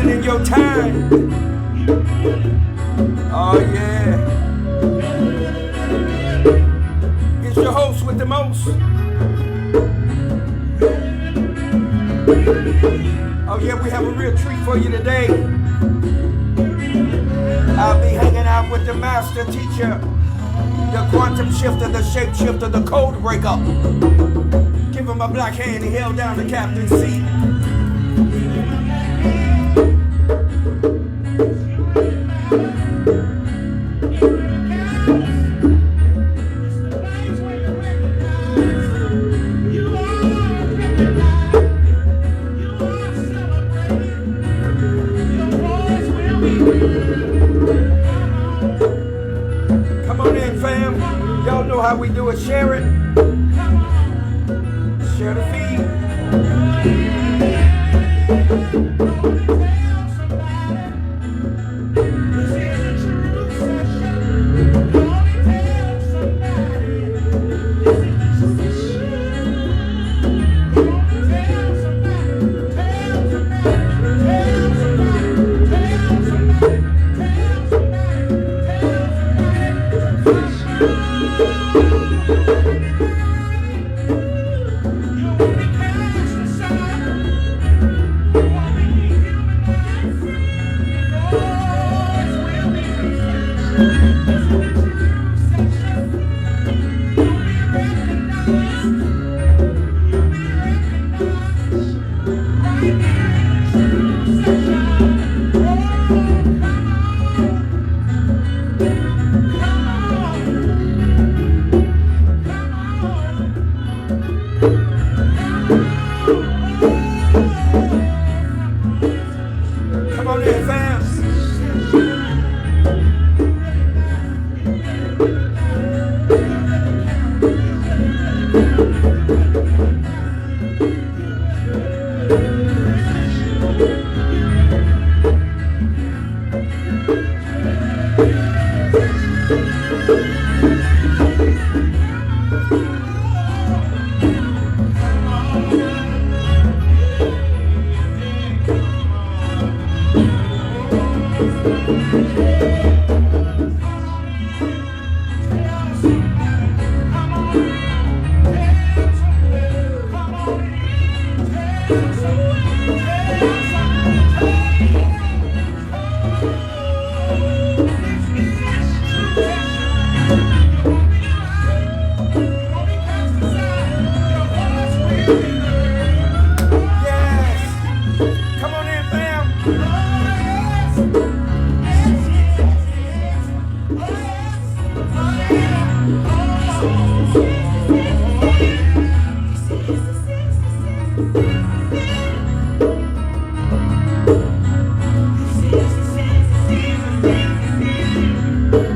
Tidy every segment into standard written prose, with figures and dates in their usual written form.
investing in your time. Oh yeah. It's your host with the most. Oh yeah, we have a real treat for you today. I'll be hanging out with the master teacher, the quantum shifter, the shape shifter, the code breaker. Give him a black hand, he held down the captain's seat. Come on in, fam. Y'all know how we do it. Share it. Share the feed. Come on in, fam.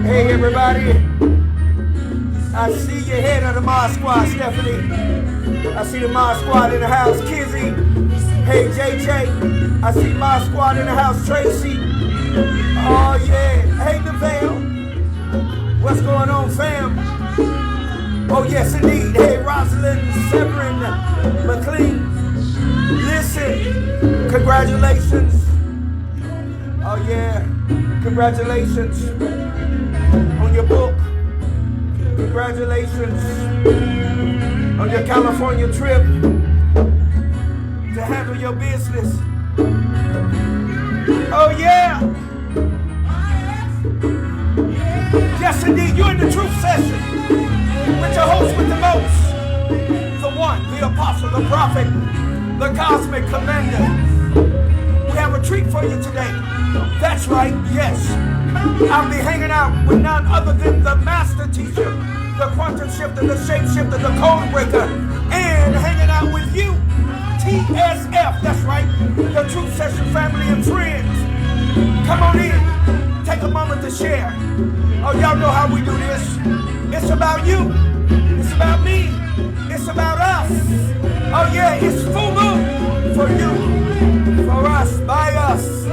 Hey everybody, I see your head of the Mod Squad, Stephanie. I see the Mod Squad in the house, Kizzy. Hey JJ, I see Mod Squad in the house, Tracy. Oh yeah, hey DeVale. What's going on, fam? Oh yes indeed, hey Rosalind, Severin, McLean. Listen, congratulations. Oh yeah, congratulations on your book. Congratulations on your California trip to handle your business. Oh yeah. Yes indeed, you're in the truth session with your host with the most. The one, the apostle, the prophet, the cosmic commander. We have a treat for you today. That's right, yes. I'll be hanging out with none other than the master teacher, the quantum shifter, the shape shifter, the code breaker, and hanging out with you, TSF. That's right, the Truth Session family and friends. Come on in, take a moment to share. Oh, y'all know how we do this. It's about you, it's about me, it's about us. Oh yeah, it's full moon for you, for us, by us.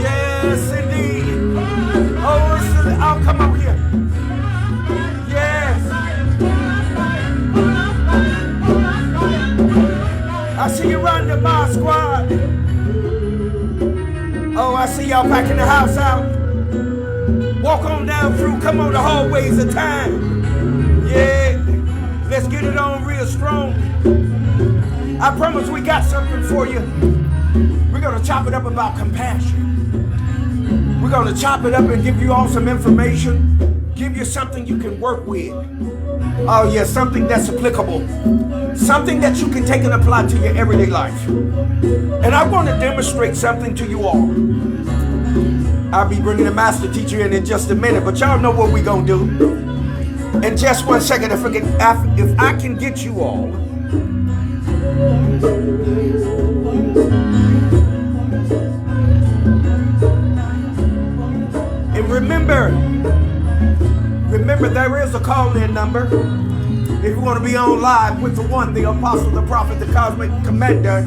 Yes, indeed. Oh, listen, I'll come over here. Yes. I see you run the Mod Squad. see y'all packing the house out. Walk on down through. Come on the hallways of time. Yeah. Let's get it on real strong. I promise we got something for you. We're going to chop it up about compassion. We're going to chop it up and give you all some information. Give you something you can work with. Oh yeah, something that's applicable. Something that you can take and apply to your everyday life. And I want to demonstrate something to you all. I'll be bringing the master teacher in just a minute, but y'all know what we're going to do. In just 1 second, if I can get you all and remember, there is a call-in number. If you want to be on live with the one, the apostle, the prophet, the cosmic commander,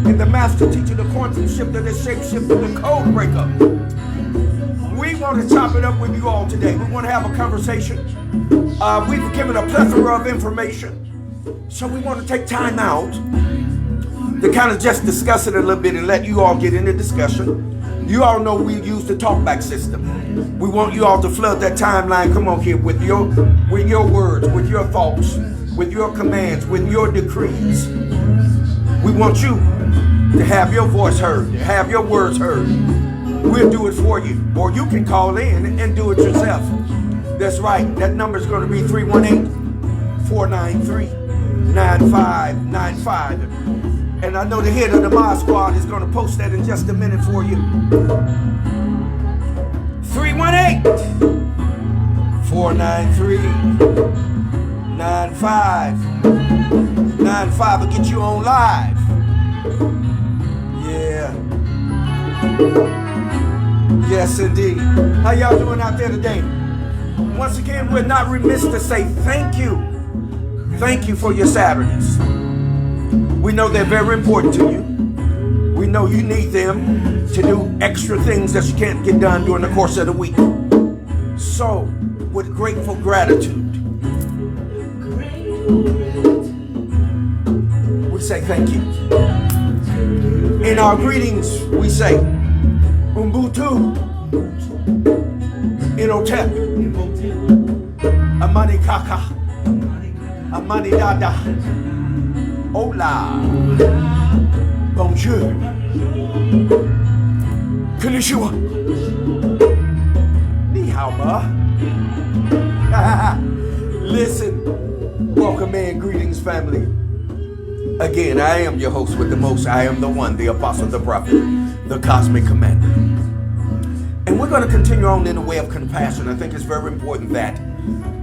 and the master teacher, the quantum shifter, the shapeshifter, the code breaker. We want to chop it up with you all today. We want to have a conversation. We've given a plethora of information. So we want to take time out to kind of just discuss it a little bit and let you all get into discussion. You all know we use the talkback system. We want you all to flood that timeline. Come on here with your words, with your thoughts, with your commands, with your decrees. We want you to have your voice heard, to have your words heard. We'll do it for you. Or you can call in and do it yourself. That's right. That number is going to be 318-493-9595. And I know the head of the Mod Squad is going to post that in just a minute for you. 318-493-9595 will get you on live. Yeah. Yes, indeed. How y'all doing out there today? Once again, we're not remiss to say thank you. Thank you for your Saturdays. We know they're very important to you. We know you need them to do extra things that you can't get done during the course of the week. So, with grateful gratitude, we say thank you. In our greetings, we say Ubuntu, Inotep, Amani Kaka, Amani Dada, Hola, Bonjour, Konnichiwa, Ni hao ma. Listen, welcome in, greetings family. Again, I am your host with the most. I am the one, the apostle, the prophet, the cosmic commander. And we're going to continue on in the way of compassion. I think it's very important that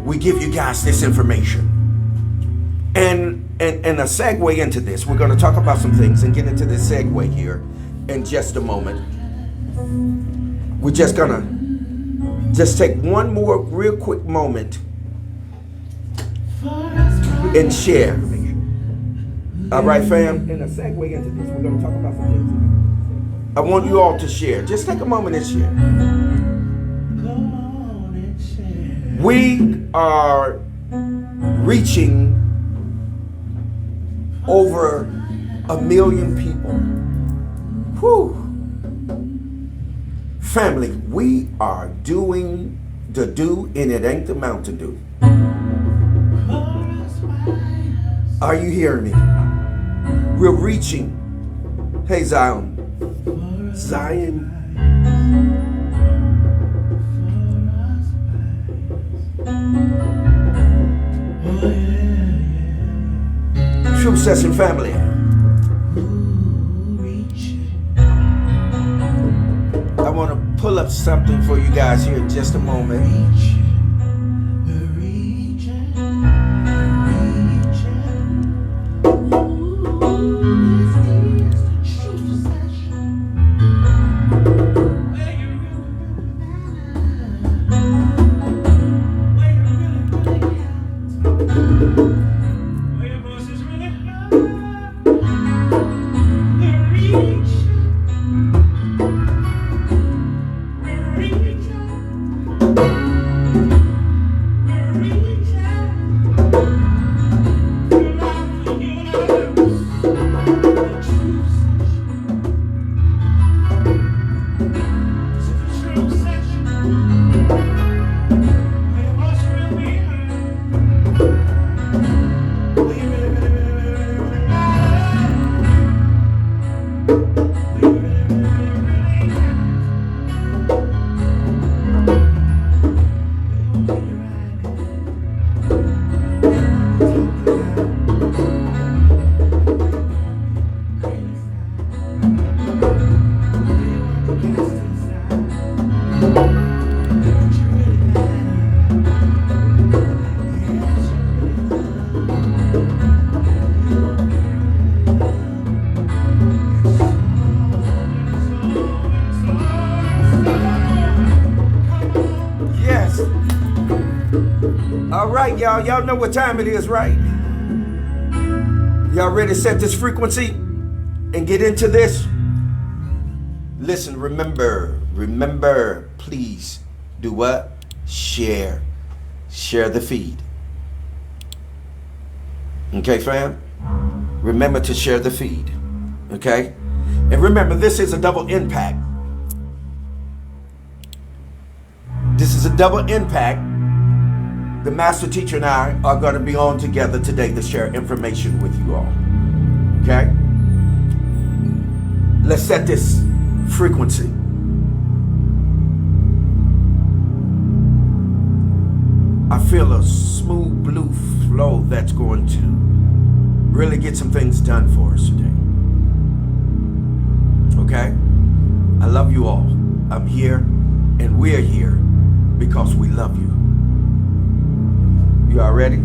we give you guys this information. And a segue into this, we're going to talk about some things and get into this segue here in just a moment. We're just going to take one more real quick moment and share. All right, fam? In a segue into this, we're going to talk about some things. I want you all to share. Just take a moment and share. We are reaching over 1 million people. Whew. Family, we are doing the do and it ain't the Mountain Dew. Are you hearing me? We're reaching. Hey, Zion. True Session family. I want to pull up something for you guys here in just a moment. All right, y'all. Y'all know what time it is, right? Y'all ready to set this frequency and get into this? Listen, remember, please do what? Share the feed. Okay, fam? Remember to share the feed. Okay? And remember, this is a double impact. This is a double impact. The master teacher and I are going to be on together today to share information with you all. Okay? Let's set this frequency. I feel a smooth blue flow that's going to really get some things done for us today. Okay? I love you all. I'm here and we're here because we love you. You all ready?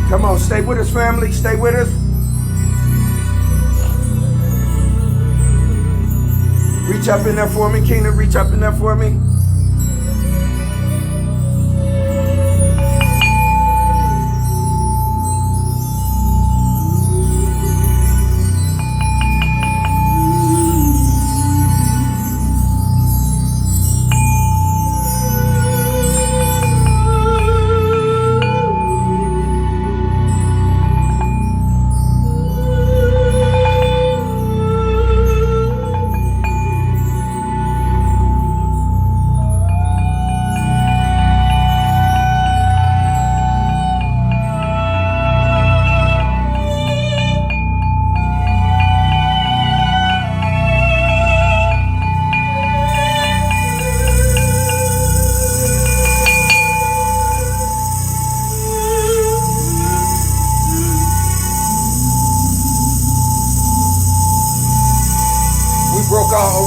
Come on, stay with us, family. Stay with us. Reach up in there for me, Keenan. Reach up in there for me.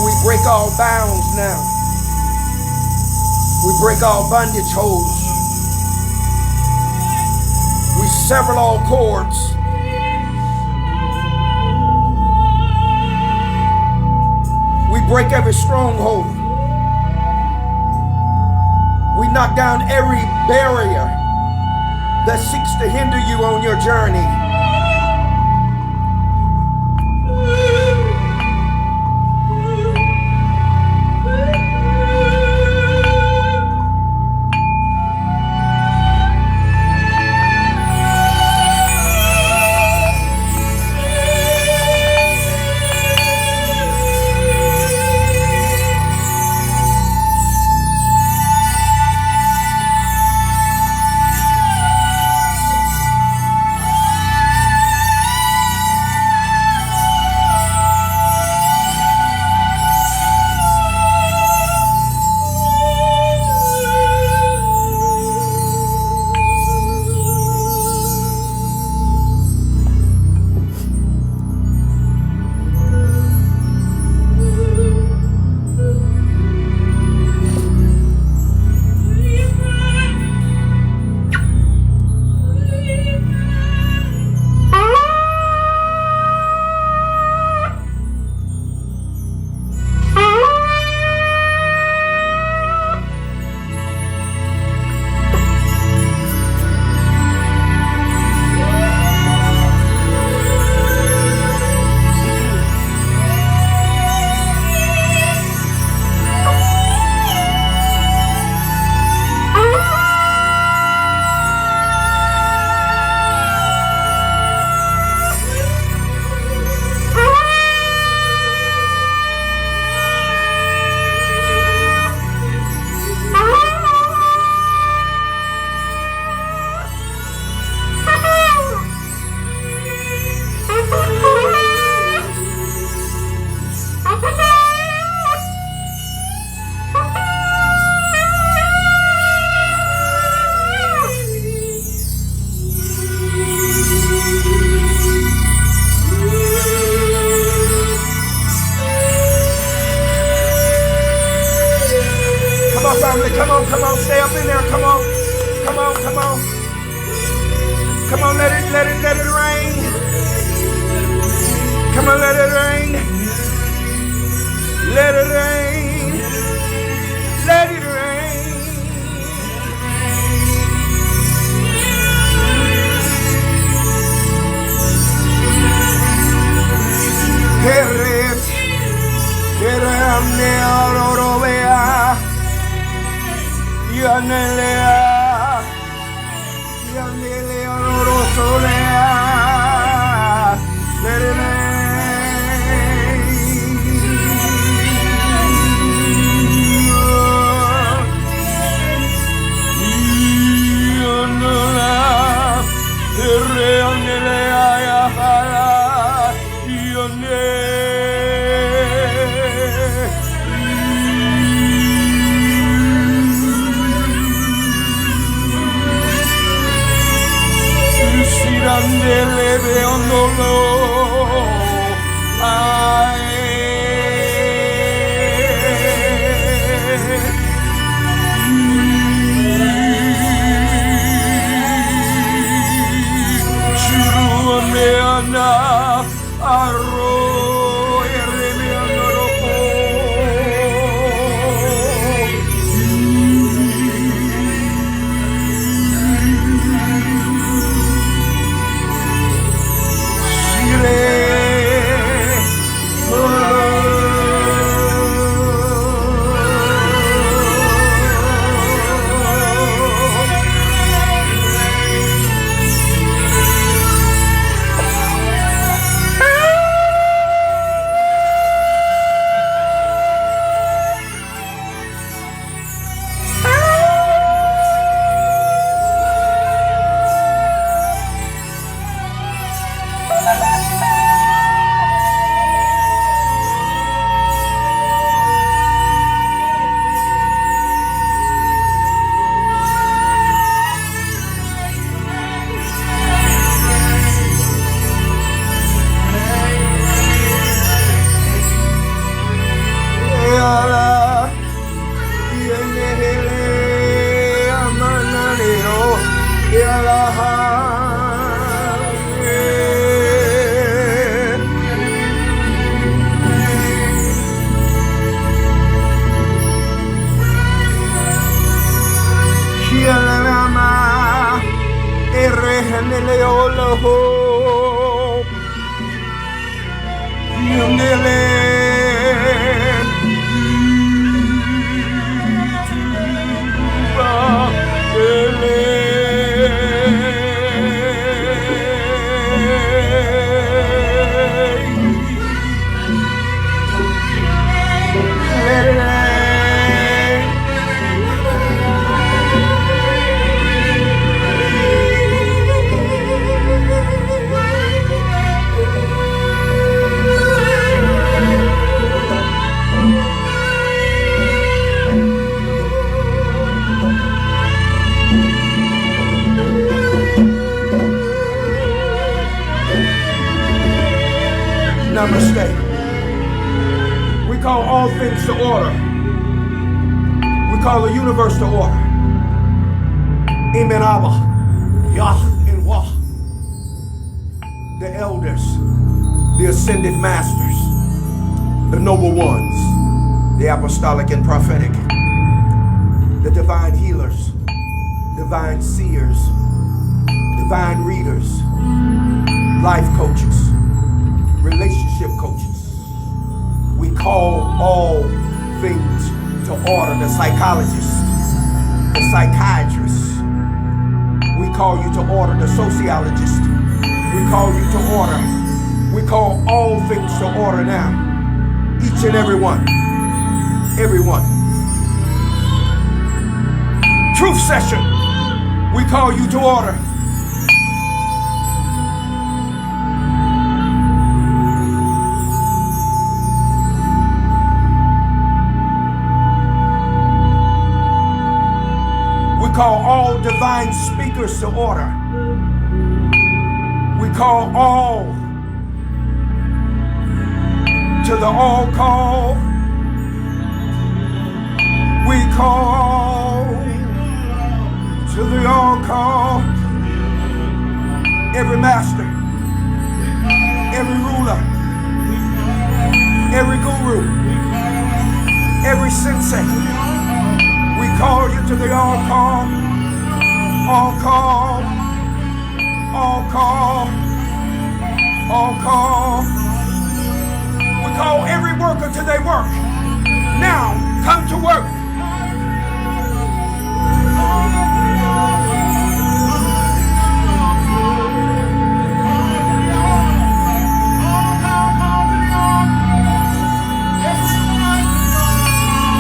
We break all bounds now. We break all bondage holds. We sever all cords. We break every stronghold. We knock down every barrier that seeks to hinder you on your journey. Namaste. We call all things to order. We call the universe to order. Amen Abba, Yah and Wah. The elders, the ascended masters, the noble ones, the apostolic and prophetic, the divine healers, divine seers, divine readers, life coaches, relationship coaches. We call all things to order. The psychologists, the psychiatrists. We call you to order. The sociologist. We call you to order. We call all things to order now. Each and every one. Everyone. Truth session. We call you to order. We call all divine speakers to order. We call all to the all call. We call to the all call. Every master, every ruler, every guru, every sensei. We call you to the all call, all call, all call, all call. We call every worker to their work. Now, come to work.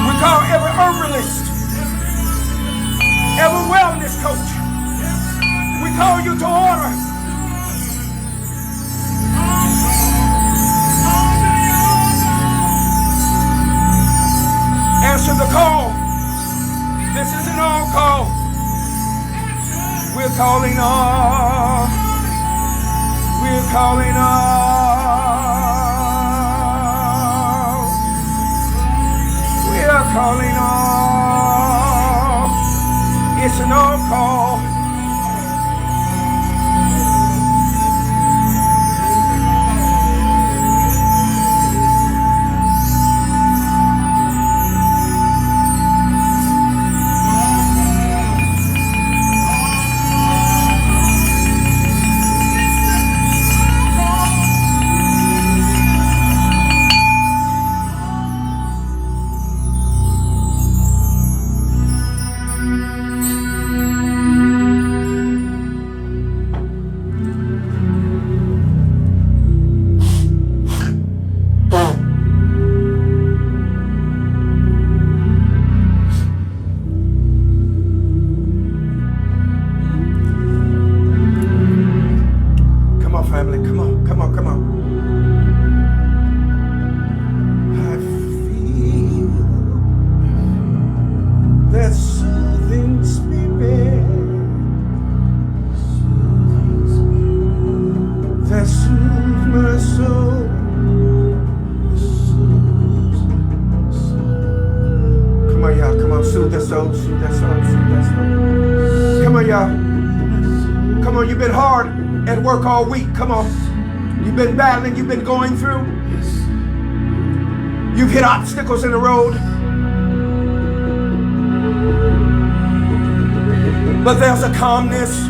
We call every herbalist, every wellness coach. We call you to order. Answer the call. This is an all call. We're calling all. We're calling all. We're calling all. It's an all call. Come on, come on. I feel that soothing spirit that soothes my soul. Come on, y'all. Come on, soothe that soul, soothe that soul, soothe that soul. Come on, y'all. Come on, you've been hard at work all week. Come on. You've been battling, you've been going through. You've hit obstacles in the road. But there's a calmness.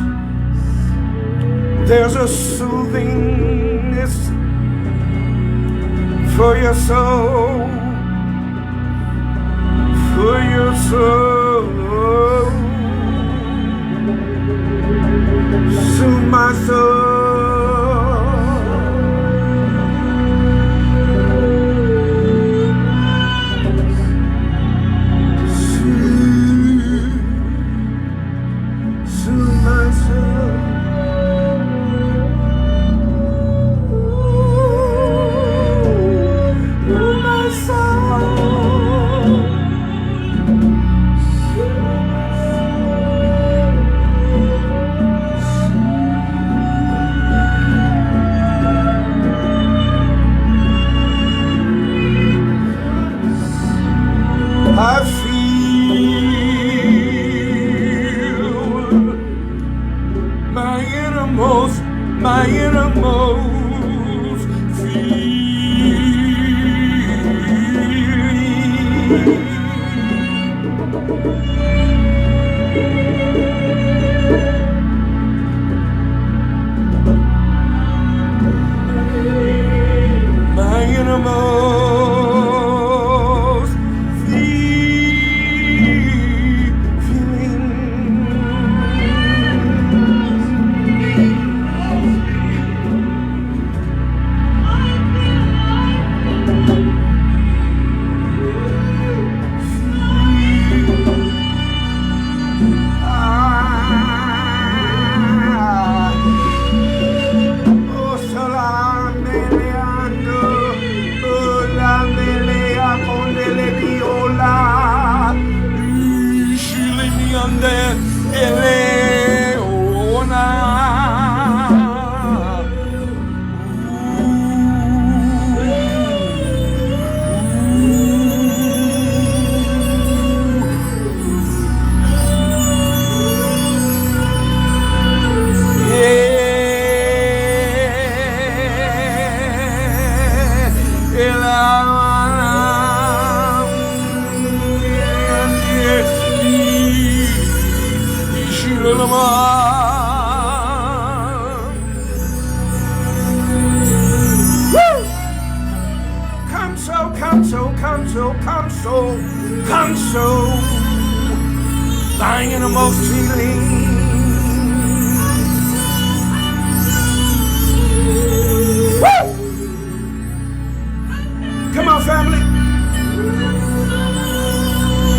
There's a soothingness for your soul. For your soul. Soothe my soul. I feel my innermost feel. My innermost feeling. Come so, lying in the most feeling. Woo! Come on, family.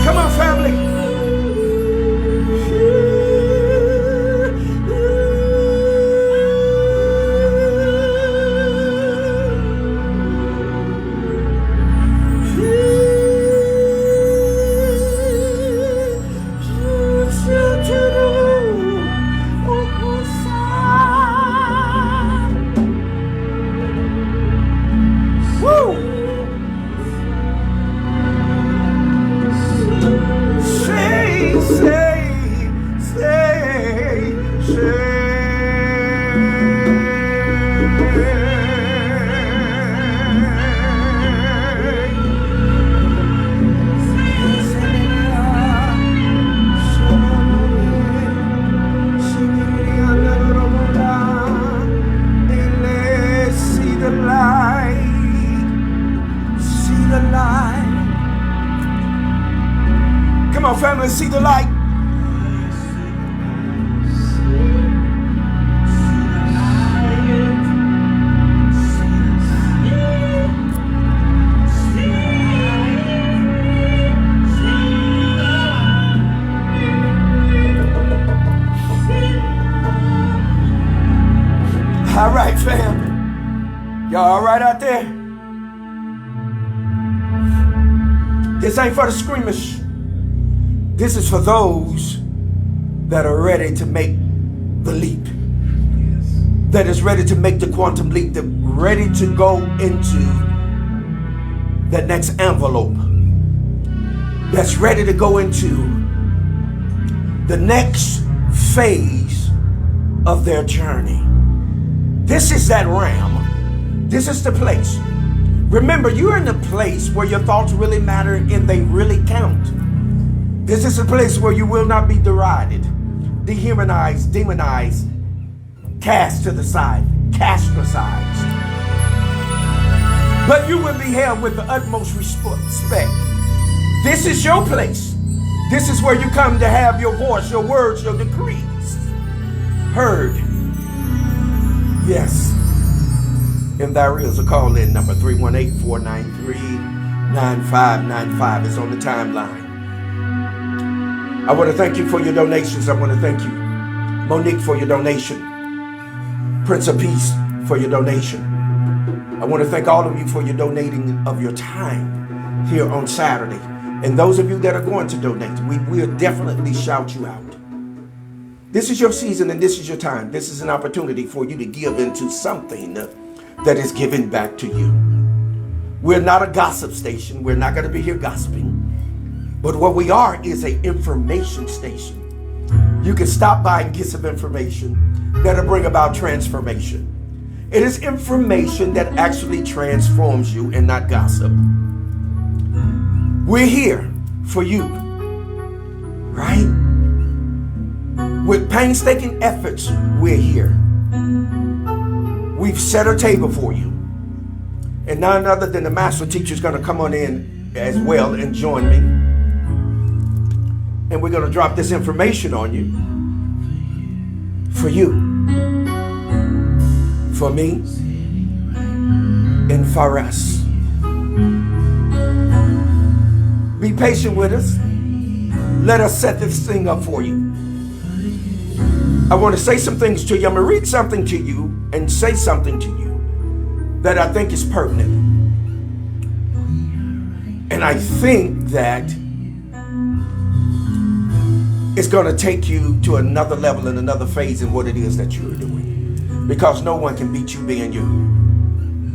Come on, family. Come on, family, see the light. All right, fam. Y'all all right out there? This ain't for the squeamish. This is for those that are ready to make the leap. That is ready to make the quantum leap. That ready to go into the next envelope. That's ready to go into the next phase of their journey. This is that realm. This is the place. Remember, you're in the place where your thoughts really matter and they really count. This is a place where you will not be derided, dehumanized, demonized, cast to the side, castricized. But you will be held with the utmost respect. This is your place. This is where you come to have your voice, your words, your decrees heard. Yes. If there is a call in number 318-493-9595 is on the timeline. I want to thank you for your donations. I want to thank you, Monique, for your donation. Prince of Peace, for your donation. I want to thank all of you for your donating of your time here on Saturday. And those of you that are going to donate, we will definitely shout you out. This is your season and this is your time. This is an opportunity for you to give into something that is given back to you. We're not a gossip station. We're not going to be here gossiping. But what we are is an information station. You can stop by and get some information that'll bring about transformation. It is information that actually transforms you and not gossip. We're here for you, right? With painstaking efforts, we're here. We've set a table for you. And none other than the master teacher is going to come on in as well and join me. And we're going to drop this information on you. For you. For me. And for us. Be patient with us. Let us set this thing up for you. I want to say some things to you. I'm going to read something to you and say something to you that I think is pertinent. And I think that it's going to take you to another level and another phase in what it is that you're doing. Because no one can beat you being you.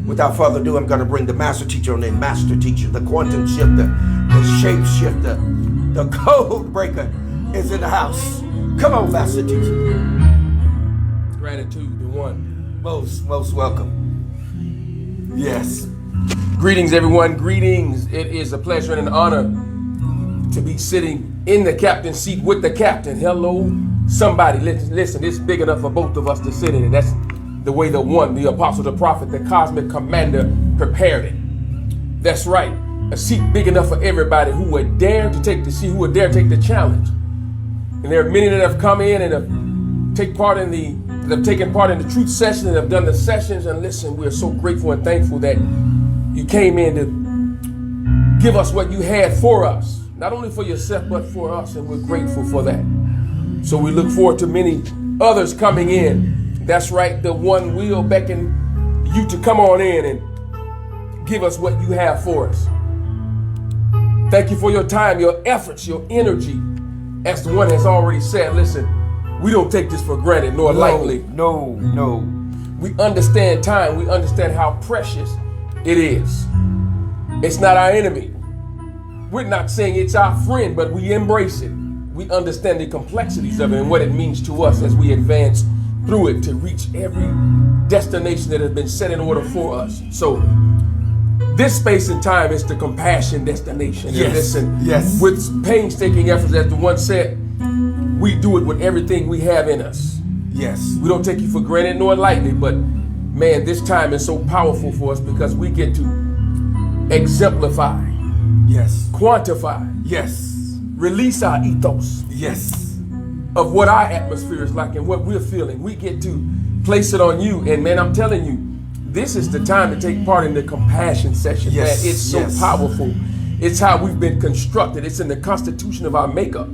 Without further ado, I'm going to bring the master teacher on in. Master teacher, the quantum shifter, the shape shifter, the code breaker is in the house. Come on, master teacher. Gratitude, the one. Most welcome. Yes. Greetings, everyone. Greetings. It is a pleasure and an honor to be sitting in the captain's seat with the captain. Hello, somebody. Listen, it's big enough for both of us to sit in it. That's the way the one, the apostle, the prophet, the cosmic commander prepared it. That's right. A seat big enough for everybody who would dare to take the seat, who would dare take the challenge. And there are many that have come in and have taken part in the truth session and have done the sessions. And listen, we are so grateful and thankful that you came in to give us what you had for us. Not only for yourself, but for us. And we're grateful for that. So we look forward to many others coming in. That's right. The one will beckon you to come on in and give us what you have for us. Thank you for your time, your efforts, your energy. As the one has already said, listen, we don't take this for granted nor lightly. No. We understand time. We understand how precious it is. It's not our enemy. We're not saying it's our friend, but we embrace it. We understand the complexities of it and what it means to us as we advance through it to reach every destination that has been set in order for us. So this space and time is the compassion destination. Yes. And listen, yes. With painstaking efforts, as the one said, we do it with everything we have in us. Yes. We don't take you for granted nor lightly, but man, this time is so powerful for us because we get to exemplify. Yes. Quantify. Yes. Release our ethos. Yes. Of what our atmosphere is like and what we're feeling. We get to place it on you. And man, I'm telling you, this is the time to take part in the compassion session. Yes. Man, it's so powerful. It's how we've been constructed. It's in the constitution of our makeup.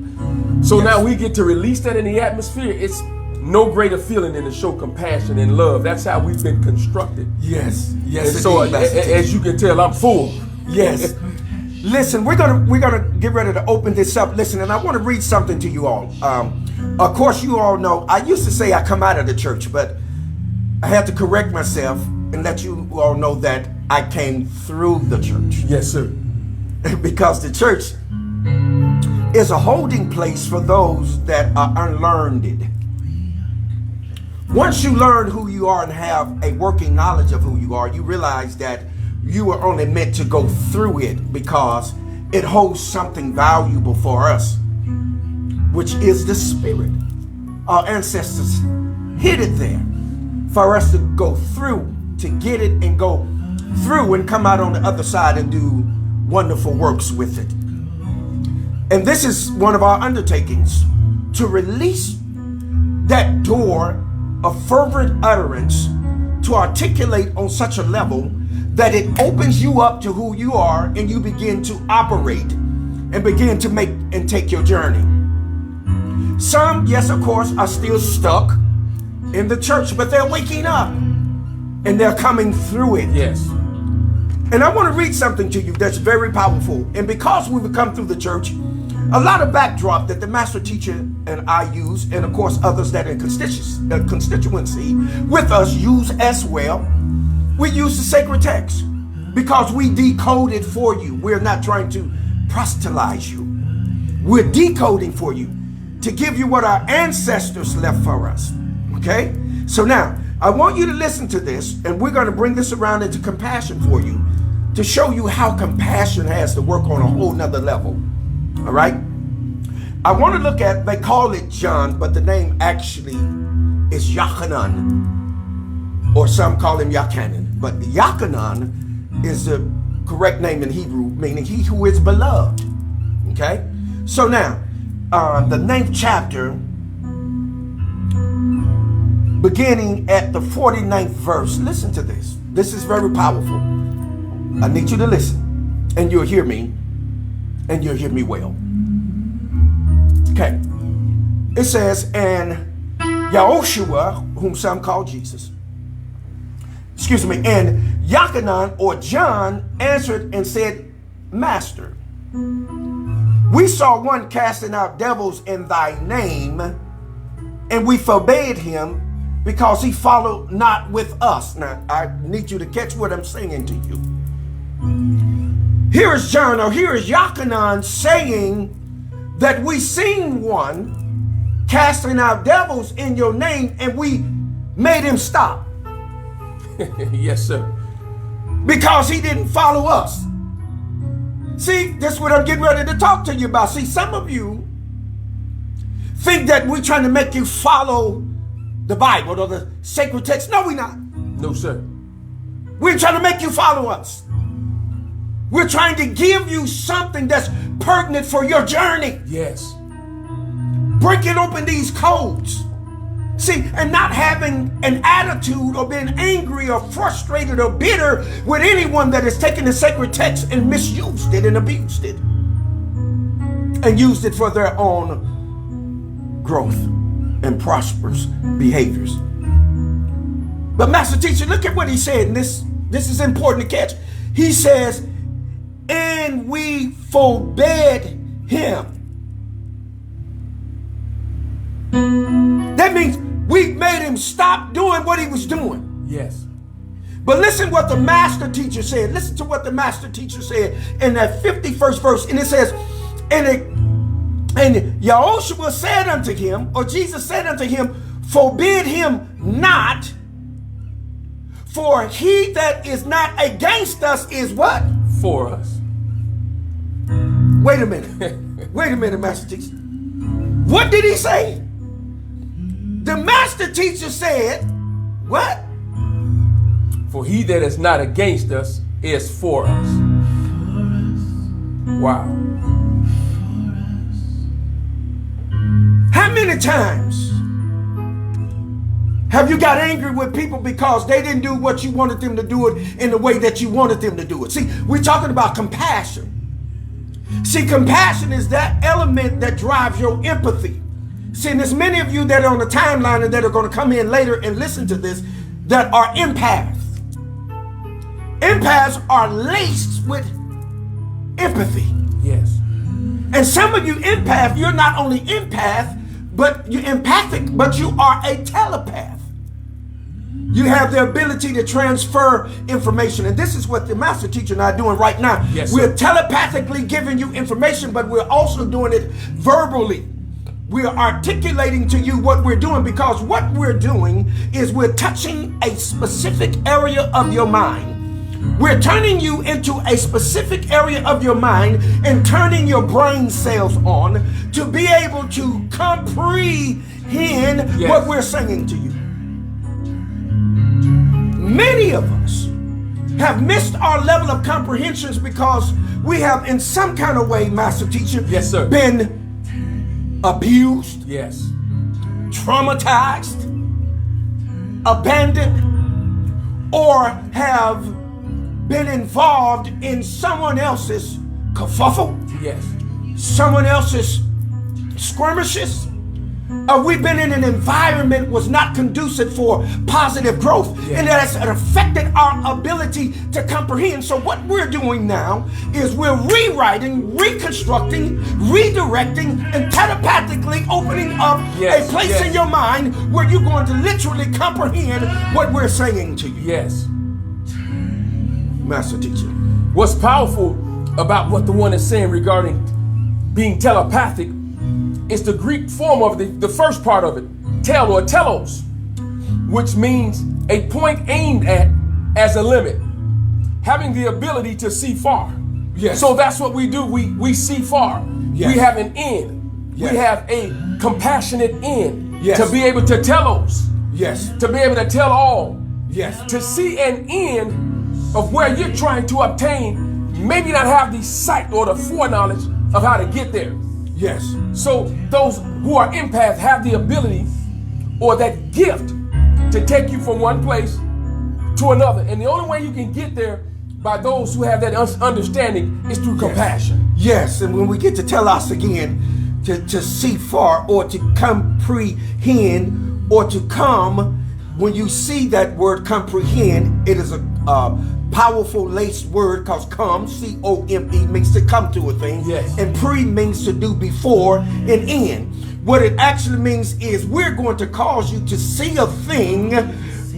So now we get to release that in the atmosphere. It's no greater feeling than to show compassion and love. That's how we've been constructed. Yes. Yes. And so, indeed, Master Teacher. as you can tell, I'm full. Yes. Listen, we're gonna get ready to open this up. Listen, and I want to read something to you all. Of course, you all know I used to say I come out of the church, but I had to correct myself and let you all know that I came through the church. Yes, sir. Because the church is a holding place for those that are unlearned. Once you learn who you are and have a working knowledge of who you are, you realize that you were only meant to go through it because it holds something valuable for us, which is the spirit. Our ancestors hid it there for us to go through, to get it and go through and come out on the other side and do wonderful works with it. And this is one of our undertakings, to release that door of fervent utterance, to articulate on such a level that it opens you up to who you are and you begin to operate and begin to make and take your journey. Some, yes, of course, are still stuck in the church, but they're waking up and they're coming through it. Yes. And I want to read something to you that's very powerful. And because we've come through the church, a lot of backdrop that the master teacher and I use, and of course others that in constituency with us use as well, we use the sacred text because we decode it for you. We're not trying to proselytize you. We're decoding for you to give you what our ancestors left for us. Okay? So now, I want you to listen to this, and we're going to bring this around into compassion for you to show you how compassion has to work on a whole nother level. All right? I want to look at, they call it John, but the name actually is Yachanan, or some call him Yachanan. But Yachanan is the correct name in Hebrew, meaning he who is beloved. Okay? So now, the 9th chapter, beginning at the 49th verse. Listen to this. This is very powerful. I need you to listen, and you'll hear me, and you'll hear me well. Okay. It says, and Yahushua, whom some call Jesus, and Yachanan, or John, answered and said, Master, we saw one casting out devils in thy name, and we forbade him because he followed not with us. Now, I need you to catch what I'm saying to you. Here is John, or here is Yachanan saying that we seen one casting out devils in your name, and we made him stop. Yes, sir. Because he didn't follow us. See, this is what I'm getting ready to talk to you about. See, some of you think that we're trying to make you follow the Bible or the sacred text. No, we're not. No, sir. We're trying to make you follow us. We're trying to give you something that's pertinent for your journey. Yes. Breaking open these codes. See, and not having an attitude or being angry or frustrated or bitter with anyone that has taken the sacred text and misused it and abused it and used it for their own growth and prosperous behaviors. But Master Teacher, look at what he said, and this is important to catch. He says, and we forbade him. That means we made him stop doing what he was doing. Yes. But listen what the master teacher said. Listen to what the master teacher said in that 51st verse. And it says, and Yahushua said unto him, or Jesus said unto him, forbid him not, for he that is not against us is what? For us. Wait a minute. Wait a minute, master teacher. What did he say? The master teacher said, what? For he that is not against us is for us. Wow. How many times have you got angry with people because they didn't do what you wanted them to do it in the way that you wanted them to do it? See, we're talking about compassion. See, compassion is that element that drives your empathy. See, and there's many of you that are on the timeline and that are going to come in later and listen to this that are empaths. Empaths are laced with empathy. Yes. And some of you empath, you're not only empath, but you're empathic, but you are a telepath. You have the ability to transfer information. And this is what the master teacher and I are doing right now. Yes, we're telepathically giving you information, but we're also doing it verbally. We are articulating to you what we're doing, because what we're doing is we're touching a specific area of your mind. We're turning you into a specific area of your mind and turning your brain cells on to be able to comprehend what we're saying to you. Many of us have missed our level of comprehensions because we have, in some kind of way, master teacher, yes, sir, been abused, yes, traumatized, abandoned, or have been involved in someone else's kerfuffle, yes, someone else's skirmishes. We've been in an environment was not conducive for positive growth, and that's affected our ability to comprehend. So what we're doing now is we're rewriting, reconstructing, redirecting, and telepathically opening up a place in your mind where you're going to literally comprehend what we're saying to you. Yes. Master teacher. What's powerful about what the one is saying regarding being telepathic is the Greek form of the first part of it, tel or telos, which means a point aimed at as a limit, having the ability to see far. Yes. So that's what we do. We see far. Yes. We have an end. Yes. We have a compassionate end. Yes. To be able to telos. Yes. To be able to tell all. Yes. To see an end of where you're trying to obtain, maybe not have the sight or the foreknowledge of how to get there. Yes. So those who are empaths have the ability or that gift to take you from one place to another. And the only way you can get there by those who have that understanding is through compassion. Yes, and when we get to tell us again, to see far or to comprehend or to come, when you see that word comprehend, it is a powerful laced word, because come, C-O-M-E, means to come to a thing. Yes. And pre means to do before and end. What it actually means is we're going to cause you to see a thing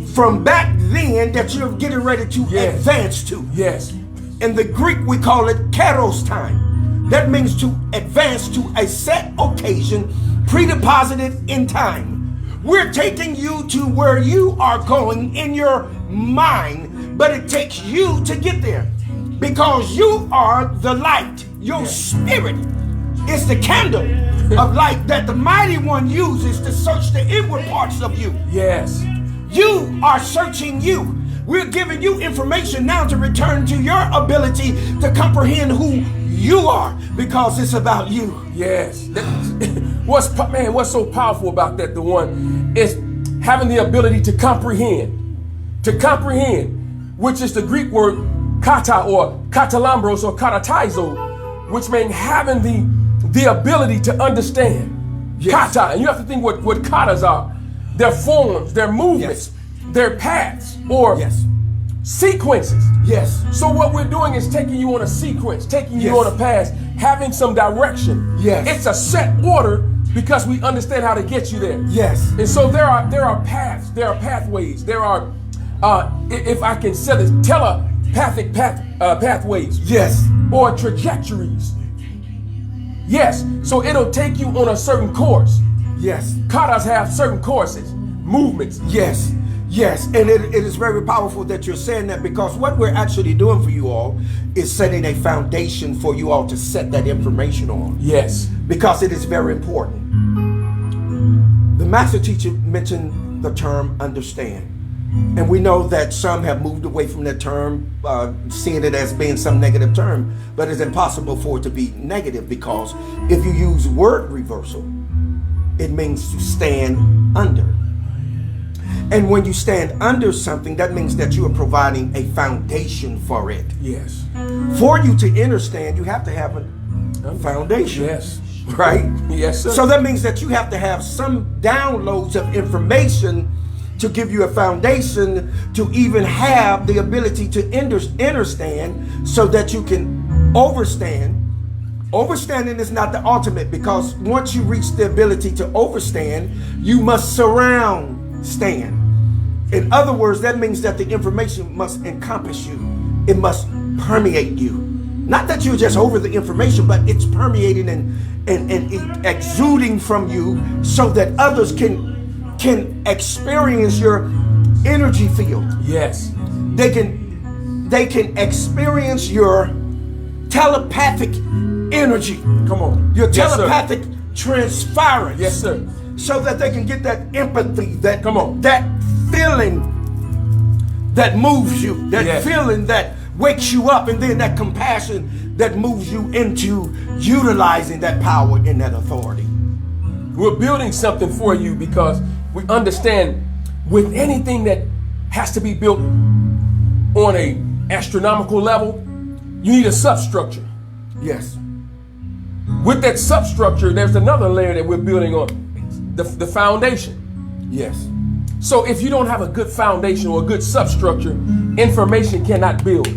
from back then that you're getting ready to advance to. Yes. In the Greek, we call it kairos time. That means to advance to a set occasion pre-deposited in time. We're taking you to where you are going in your mind, but it takes you to get there, because you are the light. Your spirit is the candle of light that the mighty one uses to search the inward parts of you. Yes. You are searching you. We're giving you information now to return to your ability to comprehend who you are, because it's about you. Yes. What's so powerful about that, the one, is having the ability to comprehend. To comprehend, which is the Greek word kata or katalambros or katatizo, which means having the ability to understand. Yes. Kata, and you have to think what katas are. Their forms, their movements, their paths, or sequences. Yes. So what we're doing is taking you on a sequence, taking you on a path, having some direction. Yes. It's a set order because we understand how to get you there. Yes. And so there are paths, there are pathways, there are, if I can say this, telepathic pathways. Yes. Or trajectories. Yes. So it'll take you on a certain course. Yes. Katas have certain courses, movements. Yes. Yes, and it is very powerful that you're saying that, because what we're actually doing for you all is setting a foundation for you all to set that information on. Yes. Because it is very important. The master teacher mentioned the term understand. And we know that some have moved away from that term, seeing it as being some negative term, but it's impossible for it to be negative, because if you use word reversal, it means to stand under. And when you stand under something, that means that you are providing a foundation for it. Yes. For you to understand, you have to have a foundation. Yes. right? Yes, sir. So that means that you have to have some downloads of information to give you a foundation to even have the ability to understand so that you can overstand. Overstanding is not the ultimate, because once you reach the ability to overstand, you must surround stand. In other words, that means that the information must encompass you. It must permeate you. Not that you're just over the information, but it's permeating and exuding from you so that others can experience your energy field. Yes. They can experience your telepathic energy. Come on. Your Yes, telepathic transference. Yes, sir. So that they can get that empathy, that Come on. that feeling that moves you, that Yes. feeling that wakes you up, and then that compassion that moves you into utilizing that power and that authority. We're building something for you because we understand with anything that has to be built on a astronomical level, you need a substructure. Yes. With that substructure, there's another layer that we're building on, the foundation. Yes. So if you don't have a good foundation or a good substructure, information cannot build.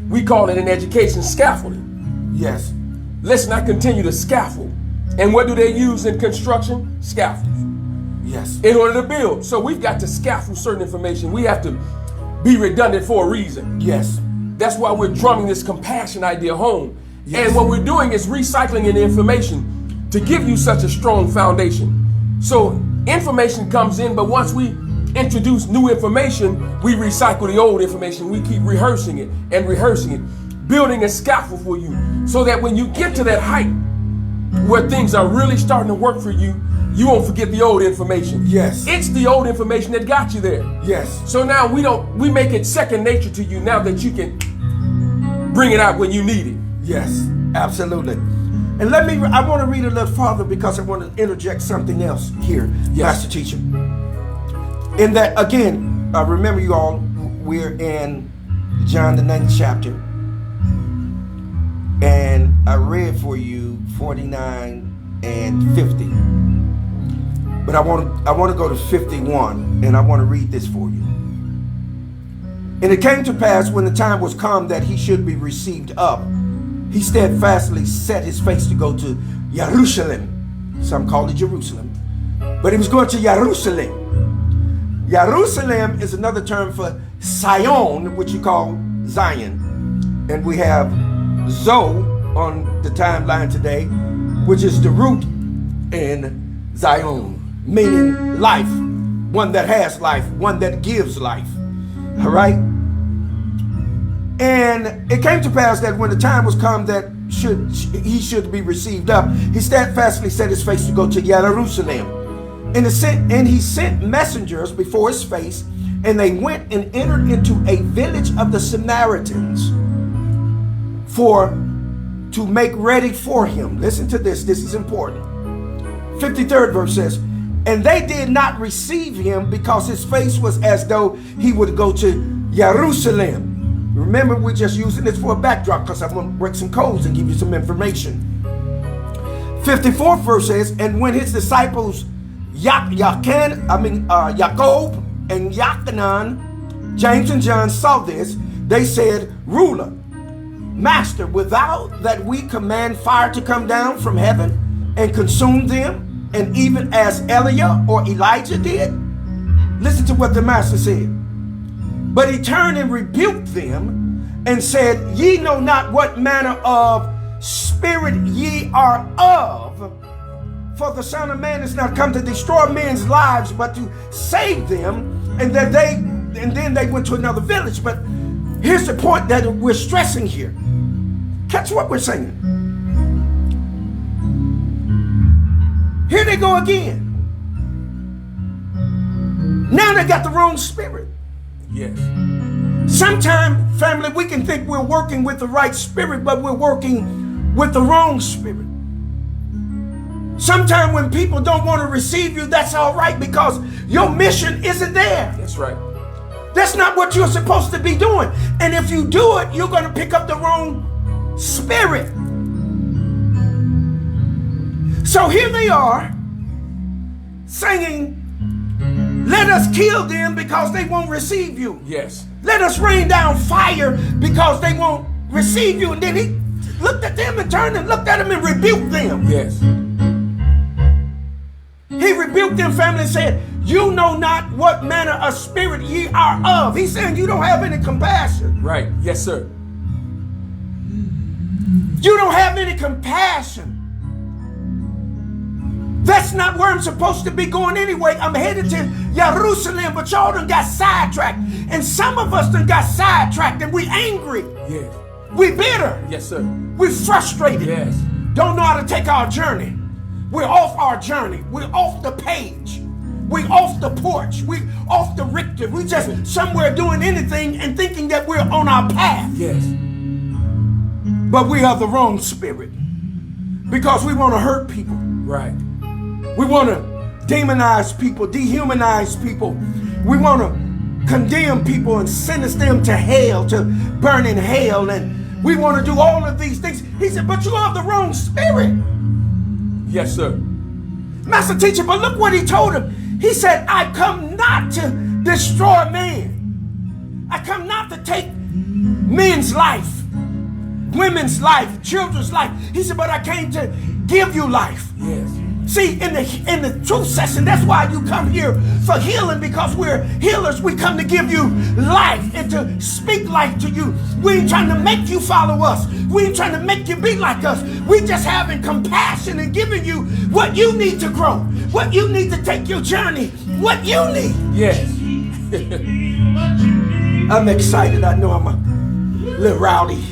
We call it in education scaffolding. Yes. Listen, I continue to scaffold. And what do they use in construction? Scaffolds. Yes. In order to build. So we've got to scaffold certain information. We have to be redundant for a reason. Yes. That's why we're drumming this compassion idea home. Yes. And what we're doing is recycling in the information to give you such a strong foundation. So information comes in, but once we introduce new information, we recycle the old information. We keep rehearsing it and rehearsing it, building a scaffold for you so that when you get to that height where things are really starting to work for you, you won't forget the old information. Yes. It's the old information that got you there. Yes. So now we make it second nature to you now that you can bring it out when you need it. Yes, absolutely. And I want to read a little farther because I want to interject something else here, Yes. Master Teacher. In that, again, remember you all, we're in John the 9th chapter. And I read for you 49 and 50. But I want to go to 51, and I want to read this for you. And it came to pass when the time was come that he should be received up, he steadfastly set his face to go to Jerusalem. Some call it Jerusalem. But he was going to Jerusalem. Jerusalem is another term for Sion, which you call Zion. And we have Zoe on the timeline today, which is the root in Zion, meaning life, one that has life, one that gives life. All right? And it came to pass that when the time was come that he should be received up, he steadfastly set his face to go to Jerusalem. And he sent messengers before his face, and they went and entered into a village of the Samaritans to make ready for him. Listen to this. This is important. 53rd verse says, and they did not receive him because his face was as though he would go to Jerusalem. Remember, we're just using this for a backdrop because I'm going to break some codes and give you some information. 54th verse says, and when his disciples Jacob and Yochanan, James and John saw this, they said, Ruler, Master, without that we command fire to come down from heaven and consume them, and even as Elijah or Elijah did? Listen to what the Master said. But he turned and rebuked them and said, ye know not what manner of spirit ye are of, for the Son of Man is not come to destroy men's lives, but to save them. And then they went to another village. But here's the point that we're stressing here. Catch what we're saying. Here they go again. Now they got the wrong spirit. Yes. Sometimes, family, we can think we're working with the right spirit, but we're working with the wrong spirit. Sometimes when people don't want to receive you, that's all right, because your mission isn't there. That's right. That's not what you're supposed to be doing. And if you do it, you're going to pick up the wrong spirit. So here they are singing, let us kill them because they won't receive you. Yes. Let us rain down fire because they won't receive you. And then he looked at them and turned and looked at them and rebuked them. Yes. He rebuked them, family, and said, you know not what manner of spirit ye are of. He's saying you don't have any compassion. Right. Yes, sir. You don't have any compassion. That's not where I'm supposed to be going anyway. I'm headed to Jerusalem, but y'all done got sidetracked. And some of us done got sidetracked, and we angry. Yes. We bitter. Yes, sir. We frustrated. Yes. Don't know how to take our journey. We're off our journey. We're off the page. We're off the porch. We're off the Richter. We're just somewhere doing anything and thinking that we're on our path. Yes. But we have the wrong spirit because we want to hurt people. Right. We want to demonize people, dehumanize people. We want to condemn people and sentence them to hell, to burn in hell. And we want to do all of these things. He said, but you have the wrong spirit. Yes, sir. Master teacher, but look what he told him. He said, I come not to destroy man. I come not to take men's life, women's life, children's life. He said, but I came to give you life. Yes. See, in the truth session, that's why you come here for healing, because we're healers. We come to give you life and to speak life to you. We ain't trying to make you follow us. We ain't trying to make you be like us. We just having compassion and giving you what you need to grow, what you need to take your journey, what you need. Yes. I'm excited. I know I'm a little rowdy.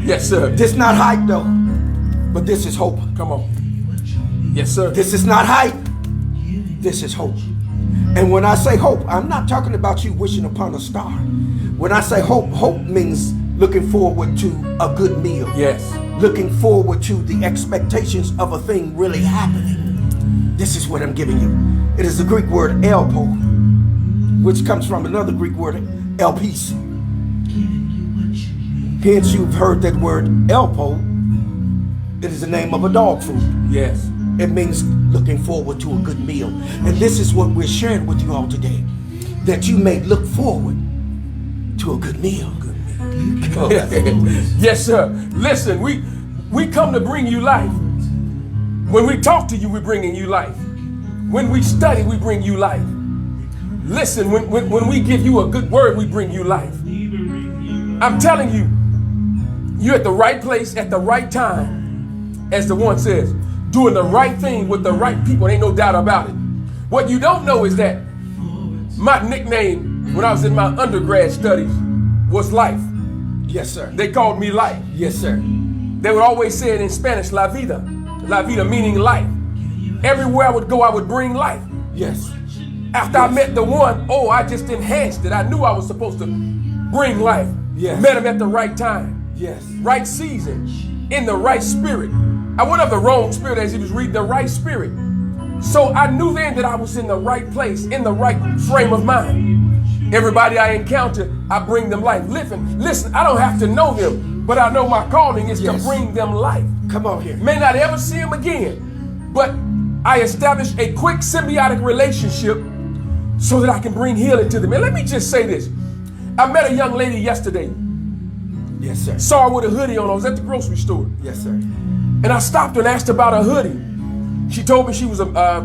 Yes, sir. This not hype though, but this is hope. Come on. Yes, sir. This is not hype. This is hope. And when I say hope, I'm not talking about you wishing upon a star. When I say hope, hope means looking forward to a good meal. Yes. Looking forward to the expectations of a thing really happening. This is what I'm giving you. It is the Greek word elpo, which comes from another Greek word, elpis. Hence you've heard that word elpo. It is the name of a dog food. Yes. It means looking forward to a good meal. And this is what we're sharing with you all today, that you may look forward to a good meal. Oh, yes, sir. Listen, we come to bring you life. When we talk to you, we're bringing you life. When we study, we bring you life. Listen, when we give you a good word, we bring you life. I'm telling you, you're at the right place at the right time, as the one says, doing the right thing with the right people. Ain't no doubt about it. What you don't know is that my nickname when I was in my undergrad studies was Life. Yes, sir. They called me Life. Yes, sir. They would always say it in Spanish, La Vida. La Vida meaning life. Everywhere I would go, I would bring life. Yes. After I met the one, I just enhanced it. I knew I was supposed to bring life. Yes. Met him at the right time. Yes. Right season. In the right spirit. I went up the wrong spirit as he was reading the right spirit. So I knew then that I was in the right place, in the right frame of mind. Everybody I encounter, I bring them life. Listen, I don't have to know them, but I know my calling is to bring them life. Come on here. May not ever see them again, but I established a quick symbiotic relationship so that I can bring healing to them. And let me just say this. I met a young lady yesterday. Yes, sir. Saw her with a hoodie on. I was at the grocery store. Yes, sir. And I stopped her and asked about her hoodie. She told me she was a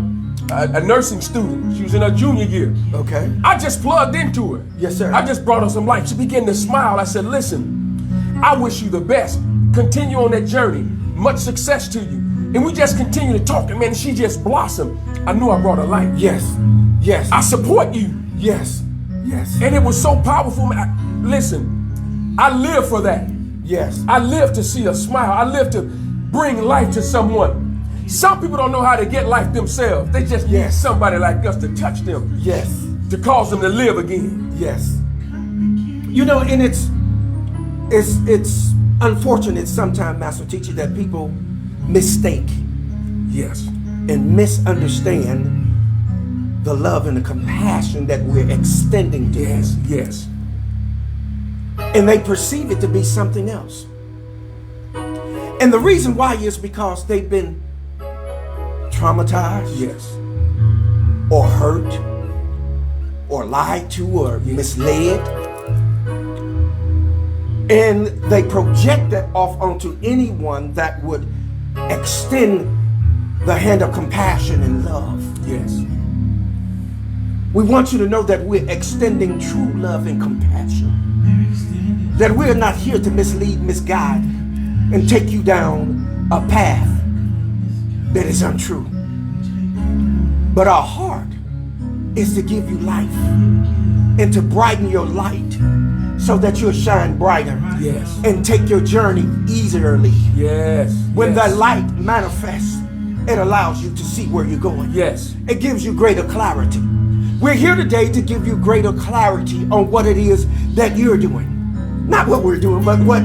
nursing student. She was in her junior year. Okay. I just plugged into her. Yes, sir. I just brought her some life. She began to smile. I said, listen, I wish you the best. Continue on that journey. Much success to you. And we just continue to talk. And man, she just blossomed. I knew I brought her life. Yes. Yes. I support you. Yes. Yes. And it was so powerful. Listen, I live for that. Yes. I live to see a smile. I live to bring life to someone. Some people don't know how to get life themselves. They just need somebody like us to touch them. Yes. To cause them to live again. Yes. You know, and it's unfortunate sometimes, Master Teacher, that people mistake. Yes. And misunderstand the love and the compassion that we're extending to them. Yes. And they perceive it to be something else. And the reason why is because they've been traumatized, Yes. or hurt, or lied to, or misled. And they project that off onto anyone that would extend the hand of compassion and love. Yes. We want you to know that we're extending true love and compassion. That we're not here to mislead, misguide, and take you down a path that is untrue. But our heart is to give you life and to brighten your light so that you'll shine brighter. Yes. And take your journey easily. Yes. When yes. the light manifests, it allows you to see where you're going. Yes. It gives you greater clarity. We're here today to give you greater clarity on what it is that you're doing. Not what we're doing, but what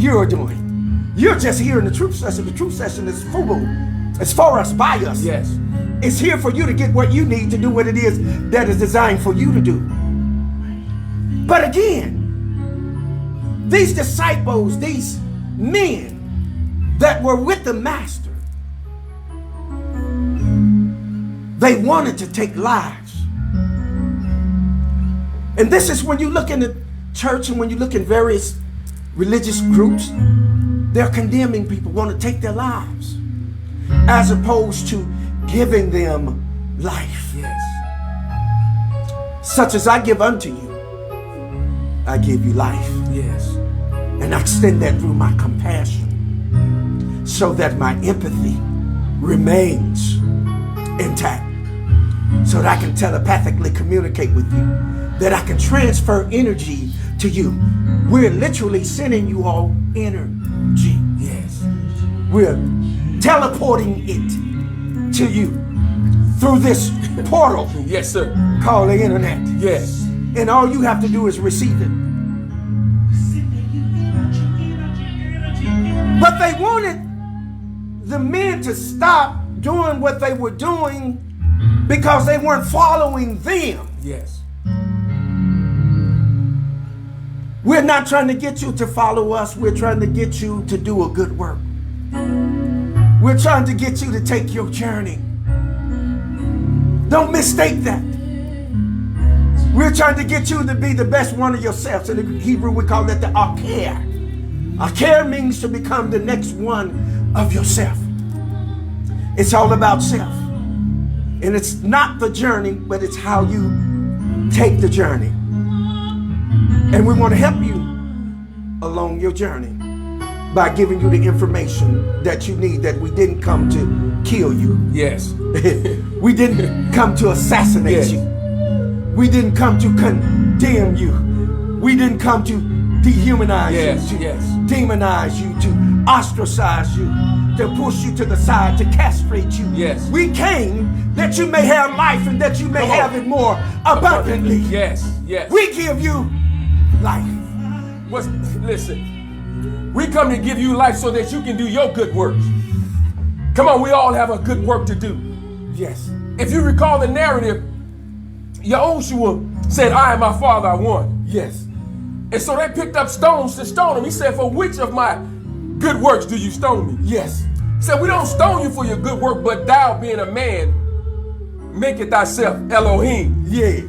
you're doing. You're just here in the truth session. The truth session is FUBU. It's for us, by us. Yes. It's here for you to get what you need to do what it is that is designed for you to do. But again, these disciples, these men that were with the master, they wanted to take lives. And this is when you look in the church and when you look in various religious groups, they're condemning people, want to take their lives, as opposed to giving them life. Yes. Such as I give unto you, I give you life. Yes. And I extend that through my compassion so that my empathy remains intact, so that I can telepathically communicate with you, that I can transfer energy to you. We're literally sending you all energy. Yes. We're teleporting it to you through this portal Yes, sir. called the internet. Yes. And all you have to do is receive it. But they wanted the men to stop doing what they were doing because they weren't following them. Yes. We're not trying to get you to follow us. We're trying to get you to do a good work. We're trying to get you to take your journey. Don't mistake that. We're trying to get you to be the best one of yourselves. In the Hebrew, we call that the akir. Akir means to become the next one of yourself. It's all about self. And it's not the journey, but it's how you take the journey. And we want to help you along your journey by giving you the information that you need, that we didn't come to kill you. Yes. We didn't come to assassinate Yes. you. We didn't come to condemn you. We didn't come to dehumanize Yes, you, to yes. demonize you, to ostracize you, to push you to the side, to castrate you. Yes. We came that you may have life and that you may have it more abundantly. Yes. Yes. We give you life. Listen, we come to give you life so that you can do your good works. Come on, we all have a good work to do. Yes. If you recall the narrative, Yahushua said, I and my Father are one. Yes. And so they picked up stones to stone him. He said, for which of my good works do you stone me? Yes. He said, we don't stone you for your good work, but thou being a man, make it thyself Elohim. Yeah.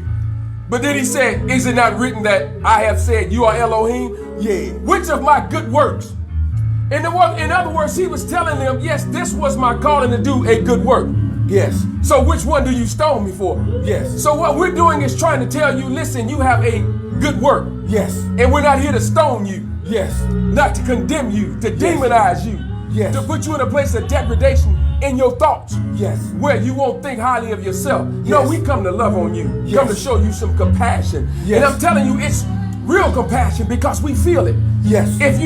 But then he said, is it not written that I have said you are Elohim? Yeah. Which of my good works? In other words, he was telling them, yes, this was my calling to do a good work. Yes. So which one do you stone me for? Yes. So what we're doing is trying to tell you, listen, you have a good work. Yes. And we're not here to stone you. Yes. Not to condemn you, to demonize you. Yes. To put you in a place of degradation in your thoughts. Yes. Where you won't think highly of yourself. Yes. No, we come to love on you. Yes. Come to show you some compassion. Yes. And I'm telling you, it's real compassion because we feel it. Yes. If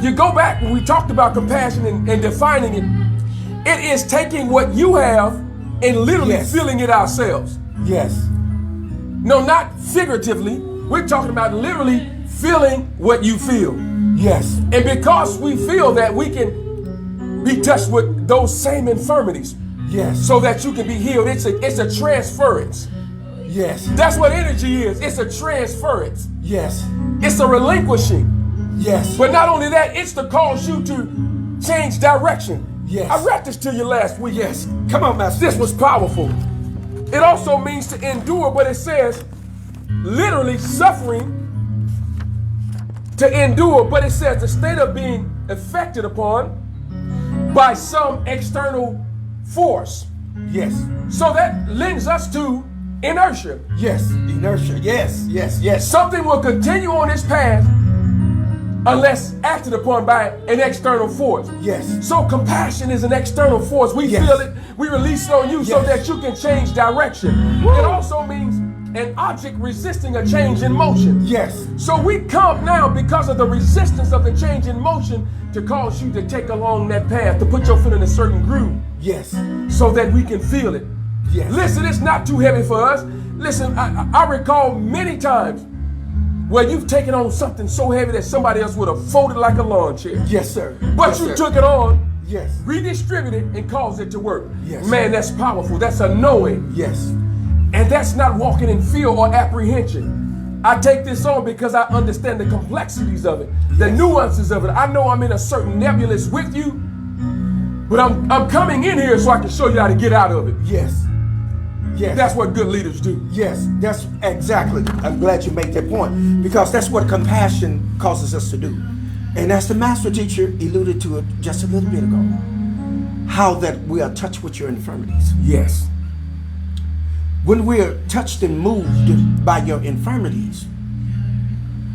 you go back when we talked about compassion and defining it, it is taking what you have and literally Yes. feeling it ourselves. Yes. No, not figuratively. We're talking about literally feeling what you feel. Yes. And because we feel that, we can be touched with those same infirmities. Yes. So that you can be healed. It's a transference. Yes. That's what energy is. It's a transference. Yes. It's a relinquishing. Yes. But not only that, it's to cause you to change direction. Yes. I read this to you last week. Yes. Come on, Master. This was powerful. It also means to endure, but it says literally suffering to endure, but it says the state of being affected upon by some external force. Yes. So that lends us to inertia. Yes. Inertia. Yes. Yes. Yes. Something will continue on this path unless acted upon by an external force. Yes. So compassion is an external force. We Yes. feel it, we release it on you so Yes. that you can change direction. It also means an object resisting a change in motion. Yes. So we come now because of the resistance of the change in motion to cause you to take along that path, to put your foot in a certain groove Yes. so that we can feel it. Yes. Listen, it's not too heavy for us. Listen, I recall many times where you've taken on something so heavy that somebody else would have folded like a lawn chair. Yes, sir. But Yes, you sir. took it on, Yes. redistributed it, and caused it to work. Yes. Man, that's powerful. That's a knowing. Yes. And that's not walking in fear or apprehension. I take this on because I understand the complexities of it, the Yes. nuances of it. I know I'm in a certain nebulous with you, but I'm coming in here so I can show you how to get out of it. Yes. Yes. That's what good leaders do. Yes, that's exactly. I'm glad you made that point because that's what compassion causes us to do. And as the master teacher alluded to it just a little bit ago, how that we are touched with your infirmities. Yes. When we are touched and moved by your infirmities,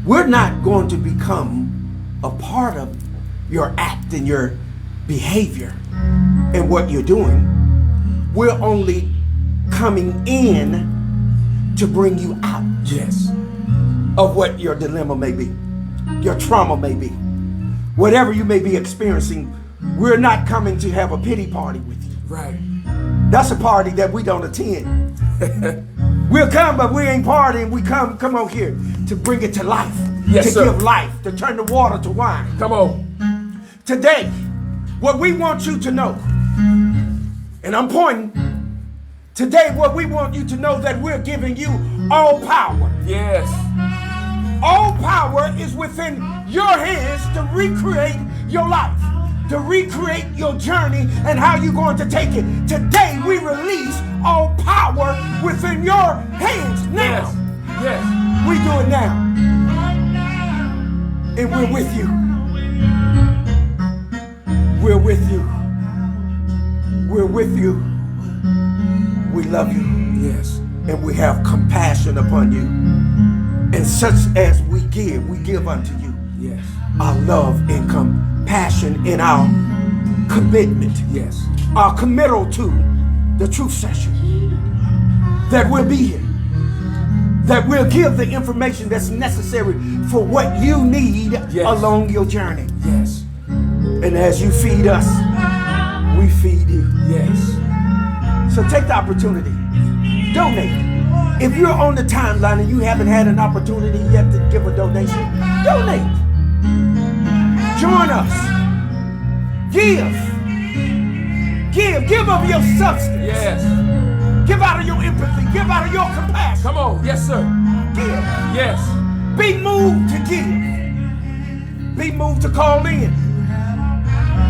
we're not going to become a part of your act and your behavior and what you're doing. We're only coming in to bring you out Yes. of what your dilemma may be, your trauma may be, whatever you may be experiencing. We're not coming to have a pity party with you. Right. That's a party that we don't attend. We'll come, but we ain't partying. We come on here to bring it to life, Yes, to sir. give life, to turn the water to wine. Come on. Today, what we want you to know, and I'm pointing, today what we want you to know that we're giving you all power. Yes. All power is within your hands to recreate your life, to recreate your journey and how you're going to take it. Today we release all power within your hands now. Yes. Yes. We do it now. And we're with you. We're with you. We're with you. We love you. Yes. And we have compassion upon you. And such as we give unto you. Yes. Our love and compassion in our commitment. Yes. Our committal to the truth session. That we'll be here. That we'll give the information that's necessary for what you need Yes. along your journey. Yes. And as you feed us, we feed you. Yes. So take the opportunity. Donate. If you're on the timeline and you haven't had an opportunity yet to give a donation, donate. Join us. Give. Give of your substance. Yes. Give out of your empathy. Give out of your compassion. Come on. Yes, sir. Give. Yes. Be moved to give. Be moved to call in.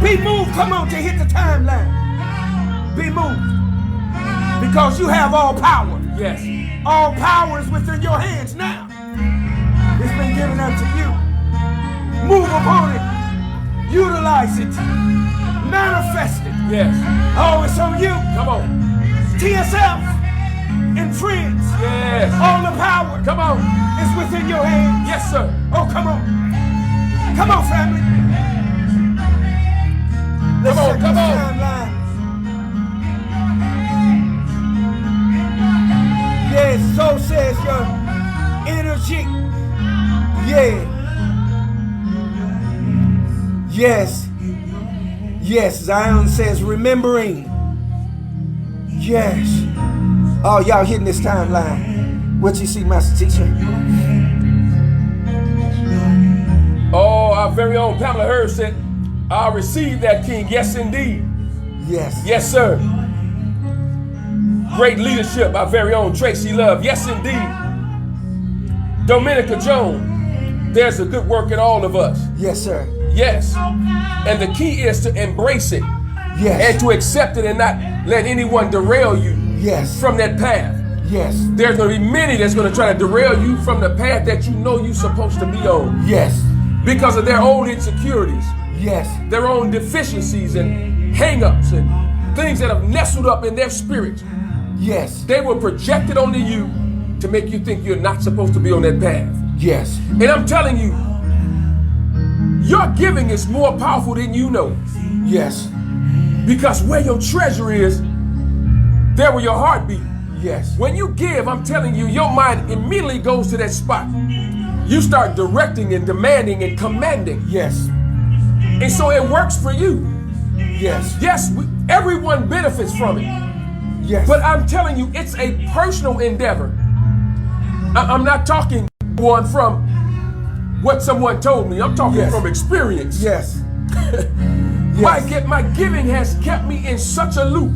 Be moved, come on, to hit the timeline. Be moved. Because you have all power. Yes. All power is within your hands now. It's been given unto you. Move upon it. Utilize it. Manifest it. Yes. Oh, it's on you. Come on. To yourself and friends. Yes. All the power Come on. is within your hands. Yes, sir. Oh, come on. Come on, family. Let's Come on, check come this on. timeline. Yes, so says your energy. Yeah. Yes. Yes, Zion says remembering. Yes. Oh, y'all hitting this timeline. What you see, Master Teacher? Oh, our very own Pamela Hurd said, I received that, King. Yes, indeed. Yes. Yes, sir. Great leadership, our very own Tracy Love. Yes, indeed. Dominica Jones, there's a good work in all of us. Yes, sir. Yes. And the key is to embrace it. Yes. And to accept it and not let anyone derail you. Yes. From that path. Yes. There's going to be many that's going to try to derail you from the path that you know you're supposed to be on. Yes. Because of their own insecurities. Yes. Their own deficiencies and hang-ups and things that have nestled up in their spirit. Yes. They will project it onto you to make you think you're not supposed to be on that path. Yes. And I'm telling you, your giving is more powerful than you know. Yes. Because where your treasure is, there will your heart be. Yes. When you give, I'm telling you, your mind immediately goes to that spot. You start directing and demanding and commanding. Yes. And so it works for you. Yes. Yes, everyone benefits from it. Yes. But I'm telling you, it's a personal endeavor. I'm not talking one from what someone told me. I'm talking from experience. Yes. Yes. My giving has kept me in such a loop,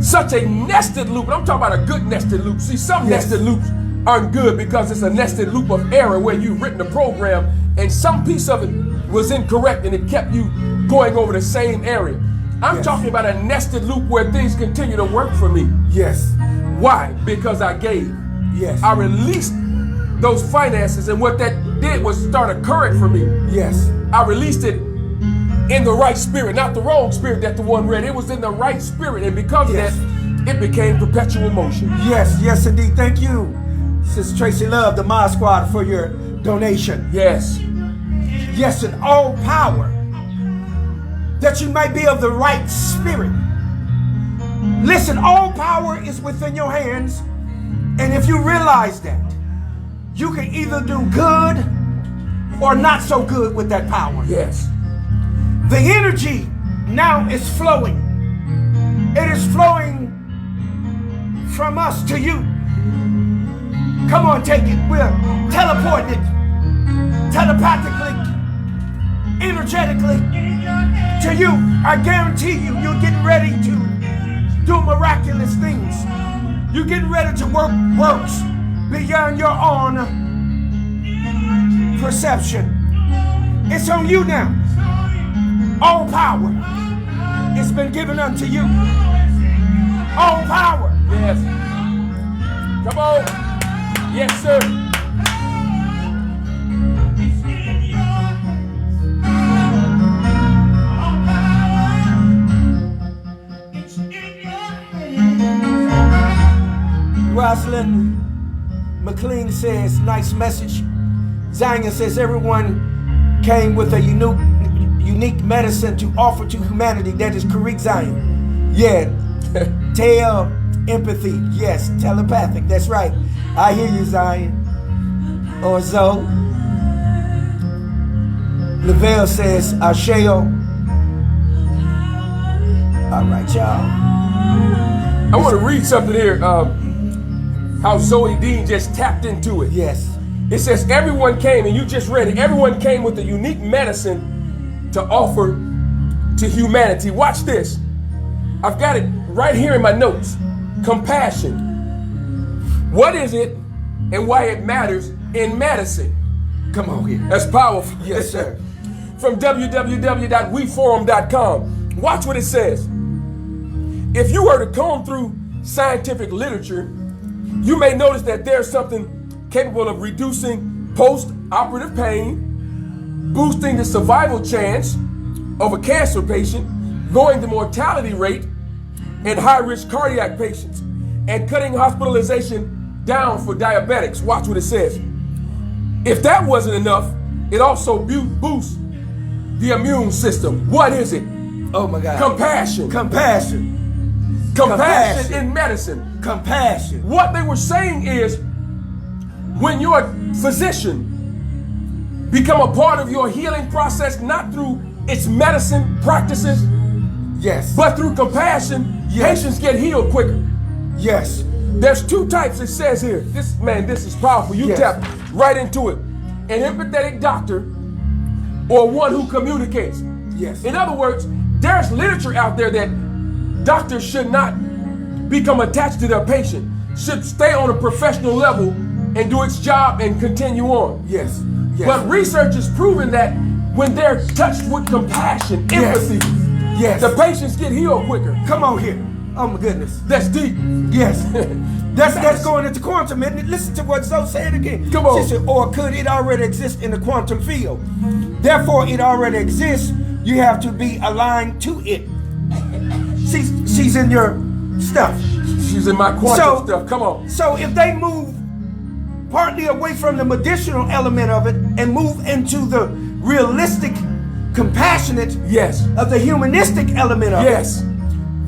such a nested loop. And I'm talking about a good nested loop. See, some nested loops aren't good because it's a nested loop of error where you've written a program and some piece of it was incorrect and it kept you going over the same area. I'm talking about a nested loop where things continue to work for me. Yes. Why? Because I gave. Yes. I released those finances, and what that did was start occurring for me. Yes. I released it in the right spirit, not the wrong spirit that the one read. It was in the right spirit, and because of that, it became perpetual motion. Yes, yes indeed. Thank you, Sister Tracy Love, the Mod Squad, for your donation. Yes. Yes, and all power, that you might be of the right spirit. Listen, all power is within your hands, and if you realize that, you can either do good or not so good with that power. Yes. The energy now is flowing. It is flowing from us to you. Come on, take it. We're teleporting it telepathically, energetically to you. I guarantee you, you're getting ready to do miraculous things. You're getting ready to work works beyond your own perception. It's on you now. All power, it's been given unto you. All power. Yes. Come on. Yes, sir. Rosalind McLean says, nice message. Zion says, everyone came with a unique medicine to offer to humanity. That is correct, Zion. Yeah. Tell empathy. Yes, telepathic. That's right. I hear you, Zion. Or Zoe. Lavelle says, Asheo. All right, y'all. I want to read something here. How Zoe Dean just tapped into it. Yes. It says, everyone came, and you just read it, everyone came with a unique medicine to offer to humanity. Watch this. I've got it right here in my notes. Compassion. What is it and why it matters in medicine? Come on here. That's powerful. Yes, sir. From www.weforum.com. Watch what it says. If you were to comb through scientific literature, you may notice that there's something capable of reducing post-operative pain, boosting the survival chance of a cancer patient, lowering the mortality rate in high-risk cardiac patients, and cutting hospitalization down for diabetics. Watch what it says. If that wasn't enough, it also boosts the immune system. What is it? Oh my God. Compassion. Compassion. Compassion in medicine. Compassion. What they were saying is, when your physician become a part of your healing process, not through its medicine practices, yes, but through compassion, patients get healed quicker. Yes. There's two types, it says here. This is powerful. You tap right into it. An empathetic doctor or one who communicates. Yes. In other words, there's literature out there that doctors should not become attached to their patient, should stay on a professional level and do its job and continue on. Yes. Yes. But research has proven that when they're touched with compassion, empathy, Yes. the patients get healed quicker. Come on here. Oh my goodness. That's deep. Yes. That's going into quantum, isn't it? Listen to what Zoe said again. Come on. She said, or could it already exist in the quantum field? Therefore, it already exists. You have to be aligned to it. She's in your stuff. She's in my quantum stuff. Come on. So if they move partly away from the medicinal element of it and move into the realistic, compassionate, of the humanistic element of it,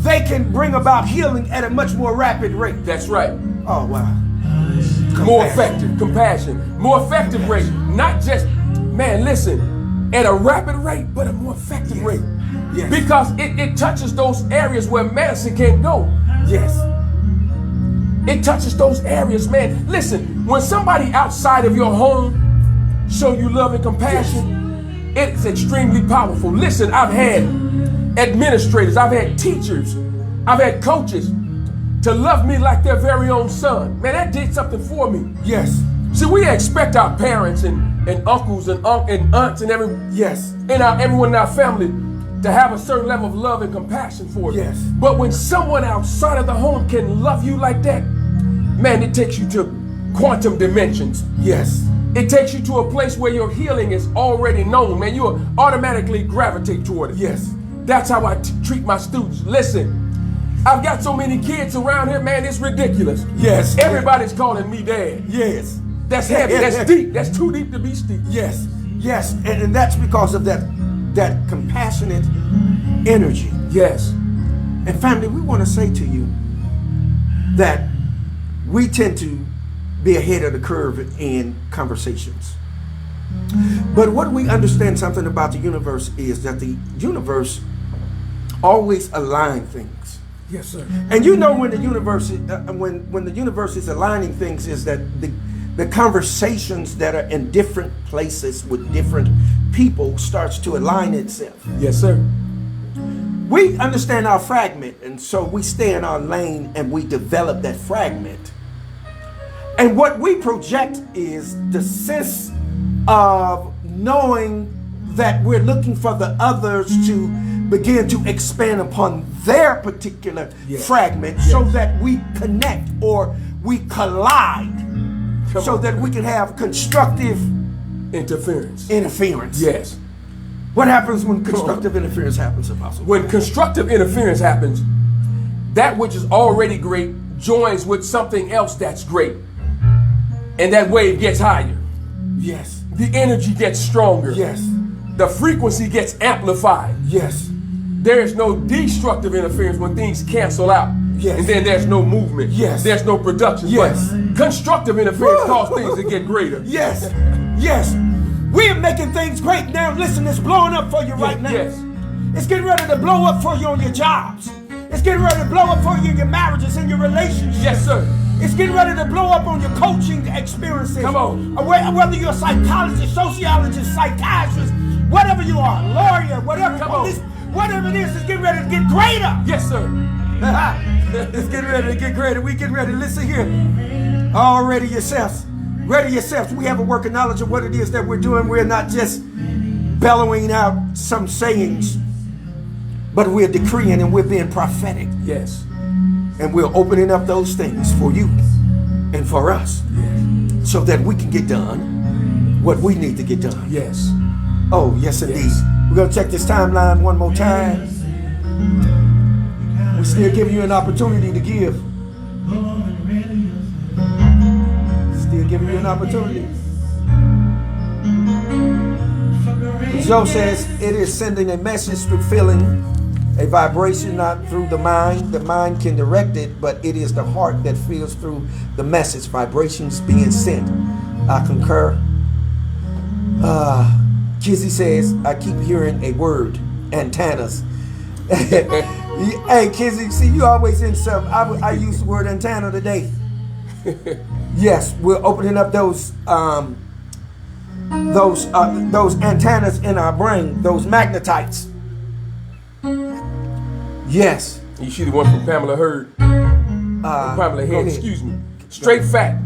they can bring about healing at a much more rapid rate. That's right. Oh, wow. More effective, compassion, more effective rate. Not just, man, listen, at a rapid rate, but a more effective rate. Yes. Because it touches those areas where medicine can't go. Yes. It touches those areas, man. Listen, when somebody outside of your home show you love and compassion, it's extremely powerful. Listen, I've had administrators, I've had teachers, I've had coaches to love me like their very own son. Man, that did something for me. Yes. See, we expect our parents and uncles and aunts and everyone in our family to have a certain level of love and compassion for you. Yes. But when someone outside of the home can love you like that, man, it takes you to quantum dimensions. Yes. It takes you to a place where your healing is already known, man. You'll automatically gravitate toward it. Yes. That's how I treat my students. Listen, I've got so many kids around here, man, it's ridiculous. Yes. Everybody's calling me dad. Yes. That's heavy, that's deep, that's too deep to be steep. Yes. Yes. And that's because of that compassionate energy. Yes. And family, we want to say to you that we tend to be ahead of the curve in conversations. But what we understand something about the universe is that the universe always aligns things. Yes, sir. And you know when the universe when the universe is aligning things is that the conversations that are in different places with different people starts to align itself. Yes, sir. We understand our fragment, and so we stay in our lane and we develop that fragment. And what we project is the sense of knowing that we're looking for the others to begin to expand upon their particular fragment so that we connect or we collide that we can have constructive interference. Yes. What happens when constructive interference happens, Apostle? When constructive interference happens, that which is already great joins with something else that's great. And that wave gets higher. Yes. The energy gets stronger. Yes. The frequency gets amplified. Yes. There is no destructive interference when things cancel out. Yes. And then there's no movement. Yes. There's no production. Yes. But constructive interference causes things to get greater. Yes. Yes. We're making things great now. Listen, it's blowing up for you right now. Yes. It's getting ready to blow up for you on your jobs. It's getting ready to blow up for you in your marriages and your relationships. Yes, sir. It's getting ready to blow up on your coaching experiences. Come on. Whether you're a psychologist, sociologist, psychiatrist, whatever you are, lawyer, whatever, police, whatever it is, it's getting ready to get greater. Yes, sir. It's getting ready to get greater. We getting ready. Listen here. All ready yourselves. Ready yourselves. We have a working knowledge of what it is that we're doing. We're not just bellowing out some sayings, but we're decreeing and we're being prophetic. Yes. And we're opening up those things for you and for us so that we can get done what we need to get done. Yes. Oh, yes, indeed. We're going to check this timeline one more time. We're still giving you an opportunity to give. Still giving you an opportunity. Joe says it is sending a message through feeling, a vibration, not through the mind. The mind can direct it, but it is the heart that feels through the message. Vibrations being sent. I concur. Kizzy says, I keep hearing a word, antennas. Hey, Kizzy, see, you always in something. I used the word antenna today. Yes, we're opening up those antennas in our brain, those magnetites. Yes. You see the one from Pamela Heard? Pamela Heard, excuse me. Straight fact.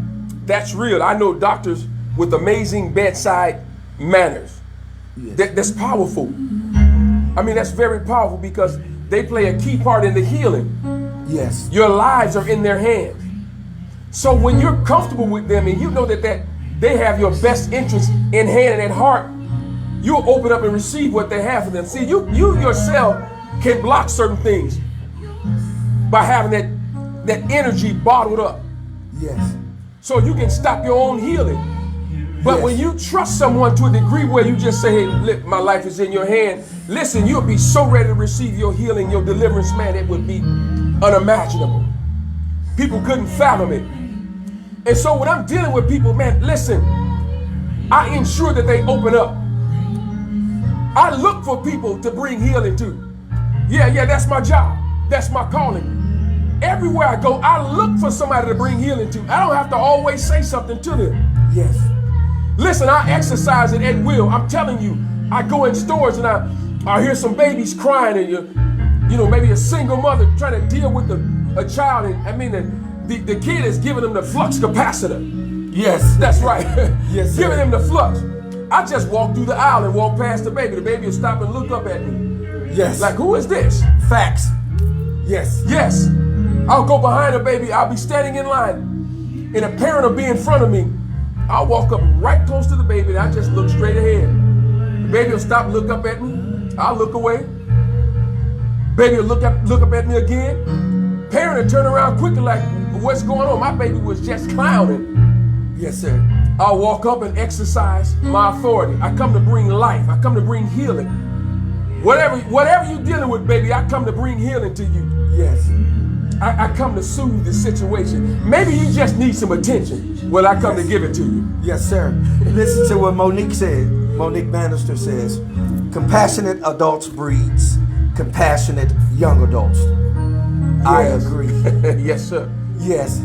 That's real. I know doctors with amazing bedside manners. That's powerful. I mean, that's very powerful because they play a key part in the healing. Yes. Your lives are in their hands. So when you're comfortable with them and you know that they have your best interest in hand and at heart, you'll open up and receive what they have for them. See, you yourself can block certain things by having that energy bottled up. Yes. So you can stop your own healing. But when you trust someone to a degree where you just say, hey, my life is in your hand, listen, you'll be so ready to receive your healing, your deliverance, man, it would be unimaginable. People couldn't fathom it. And so when I'm dealing with people, man, listen, I ensure that they open up. I look for people to bring healing to. Yeah, that's my job. That's my calling. Everywhere I go, I look for somebody to bring healing to. I don't have to always say something to them. Yes. Listen, I exercise it at will. I'm telling you, I go in stores and I hear some babies crying and you know, maybe a single mother trying to deal with a child. And I mean, the kid is giving them the flux capacitor. Yes. That's right. Yes, giving them the flux. I just walk through the aisle and walk past the baby. The baby will stop and look up at me. Yes. Like, who is this? Facts. Yes. Yes. I'll go behind the baby. I'll be standing in line and a parent will be in front of me. I'll walk up right close to the baby and I just look straight ahead. The baby will stop, look up at me. I'll look away. Baby will look up at me again. Parent will turn around quickly like, what's going on? My baby was just clowning. Yes, sir. I'll walk up and exercise my authority. I come to bring life. I come to bring healing. Whatever you're dealing with, baby, I come to bring healing to you. Yes. I come to soothe the situation. Maybe you just need some attention. Well, I come to give it to you. Yes, sir. Listen to what Monique said. Monique Bannister says, compassionate adults breeds compassionate young adults. Yes. I agree. Yes, sir. Yes.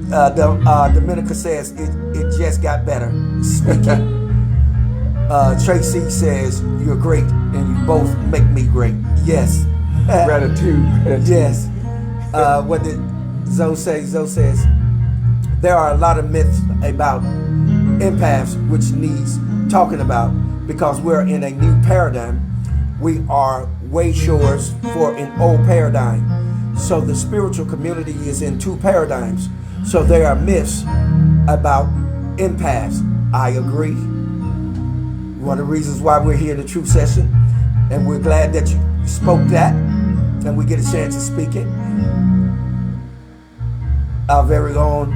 Dominica says, it just got better. Speaking. Tracy says, you're great and you both make me great. Yes. Gratitude. Yes. What did Zoe say? Zoe says, there are a lot of myths about empaths which needs talking about because we're in a new paradigm. We are way shores for an old paradigm. So the spiritual community is in two paradigms. So there are myths about empaths. I agree. One of the reasons why we're here in the Truth Session, and we're glad that you spoke that, and we get a chance to speak it. Our very own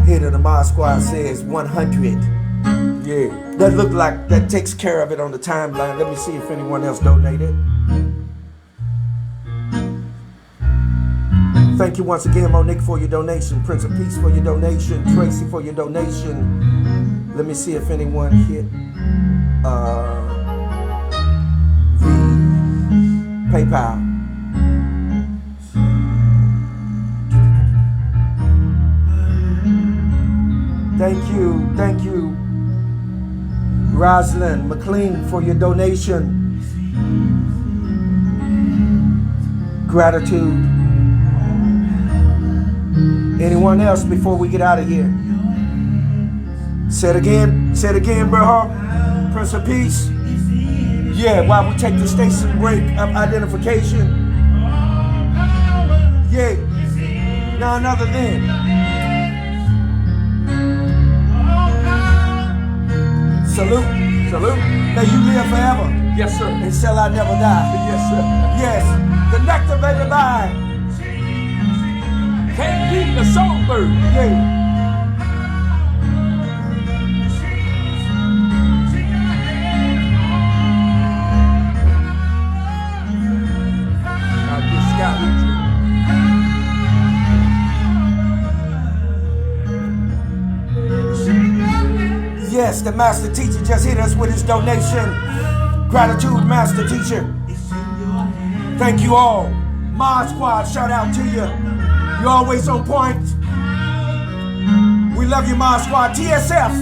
head of the Mod Squad says 100. Yeah. That look like that takes care of it on the timeline. Let me see if anyone else donated. Thank you once again, Monique, for your donation. Prince of Peace for your donation. Tracy for your donation. Let me see if anyone hit the PayPal. Thank you, Rosalind McLean, for your donation. Gratitude. Anyone else before we get out of here? Say it again, bro. Prince of Peace. Yeah, while we take the station break of identification. Yeah, none other than salute. May you live forever. Yes, sir. And shall I never die. Yes, sir. Yes, the nectar baby by. Can't beat the songbird. Yeah. Yes, the master teacher just hit us with his donation. Gratitude, master teacher. Thank you all. Mod Squad, shout out to you. You're always on point. We love you, Mod Squad. TSF,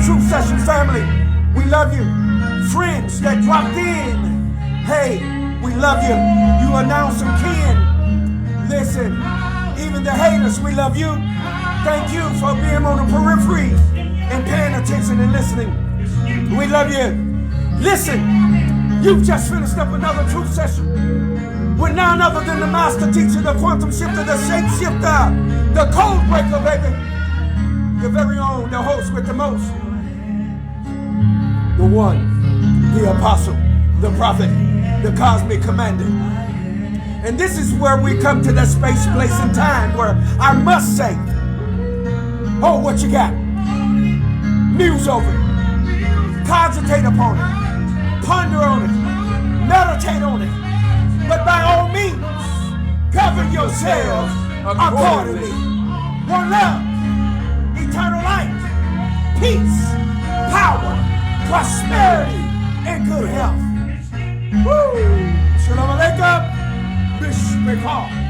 Truth Session family, we love you. Friends that dropped in, hey, we love you. You are now some kin. Listen, even the haters, we love you. Thank you for being on the periphery and paying attention and listening. We love you. Listen, you've just finished up another truth session with none other than the master teacher, the quantum shifter, the shape shifter, the code breaker, baby. Your very own, the host with the most. The one, the apostle, the prophet, the cosmic commander. And this is where we come to that space, place, and time where I must say, oh, what you got? Muse over it. Cogitate upon it. Ponder on it. Meditate on it. But by all means, govern yourselves accordingly. One love, eternal life, peace, power, prosperity, and good health. Woo! Shalom Aleichem. Bishmekah.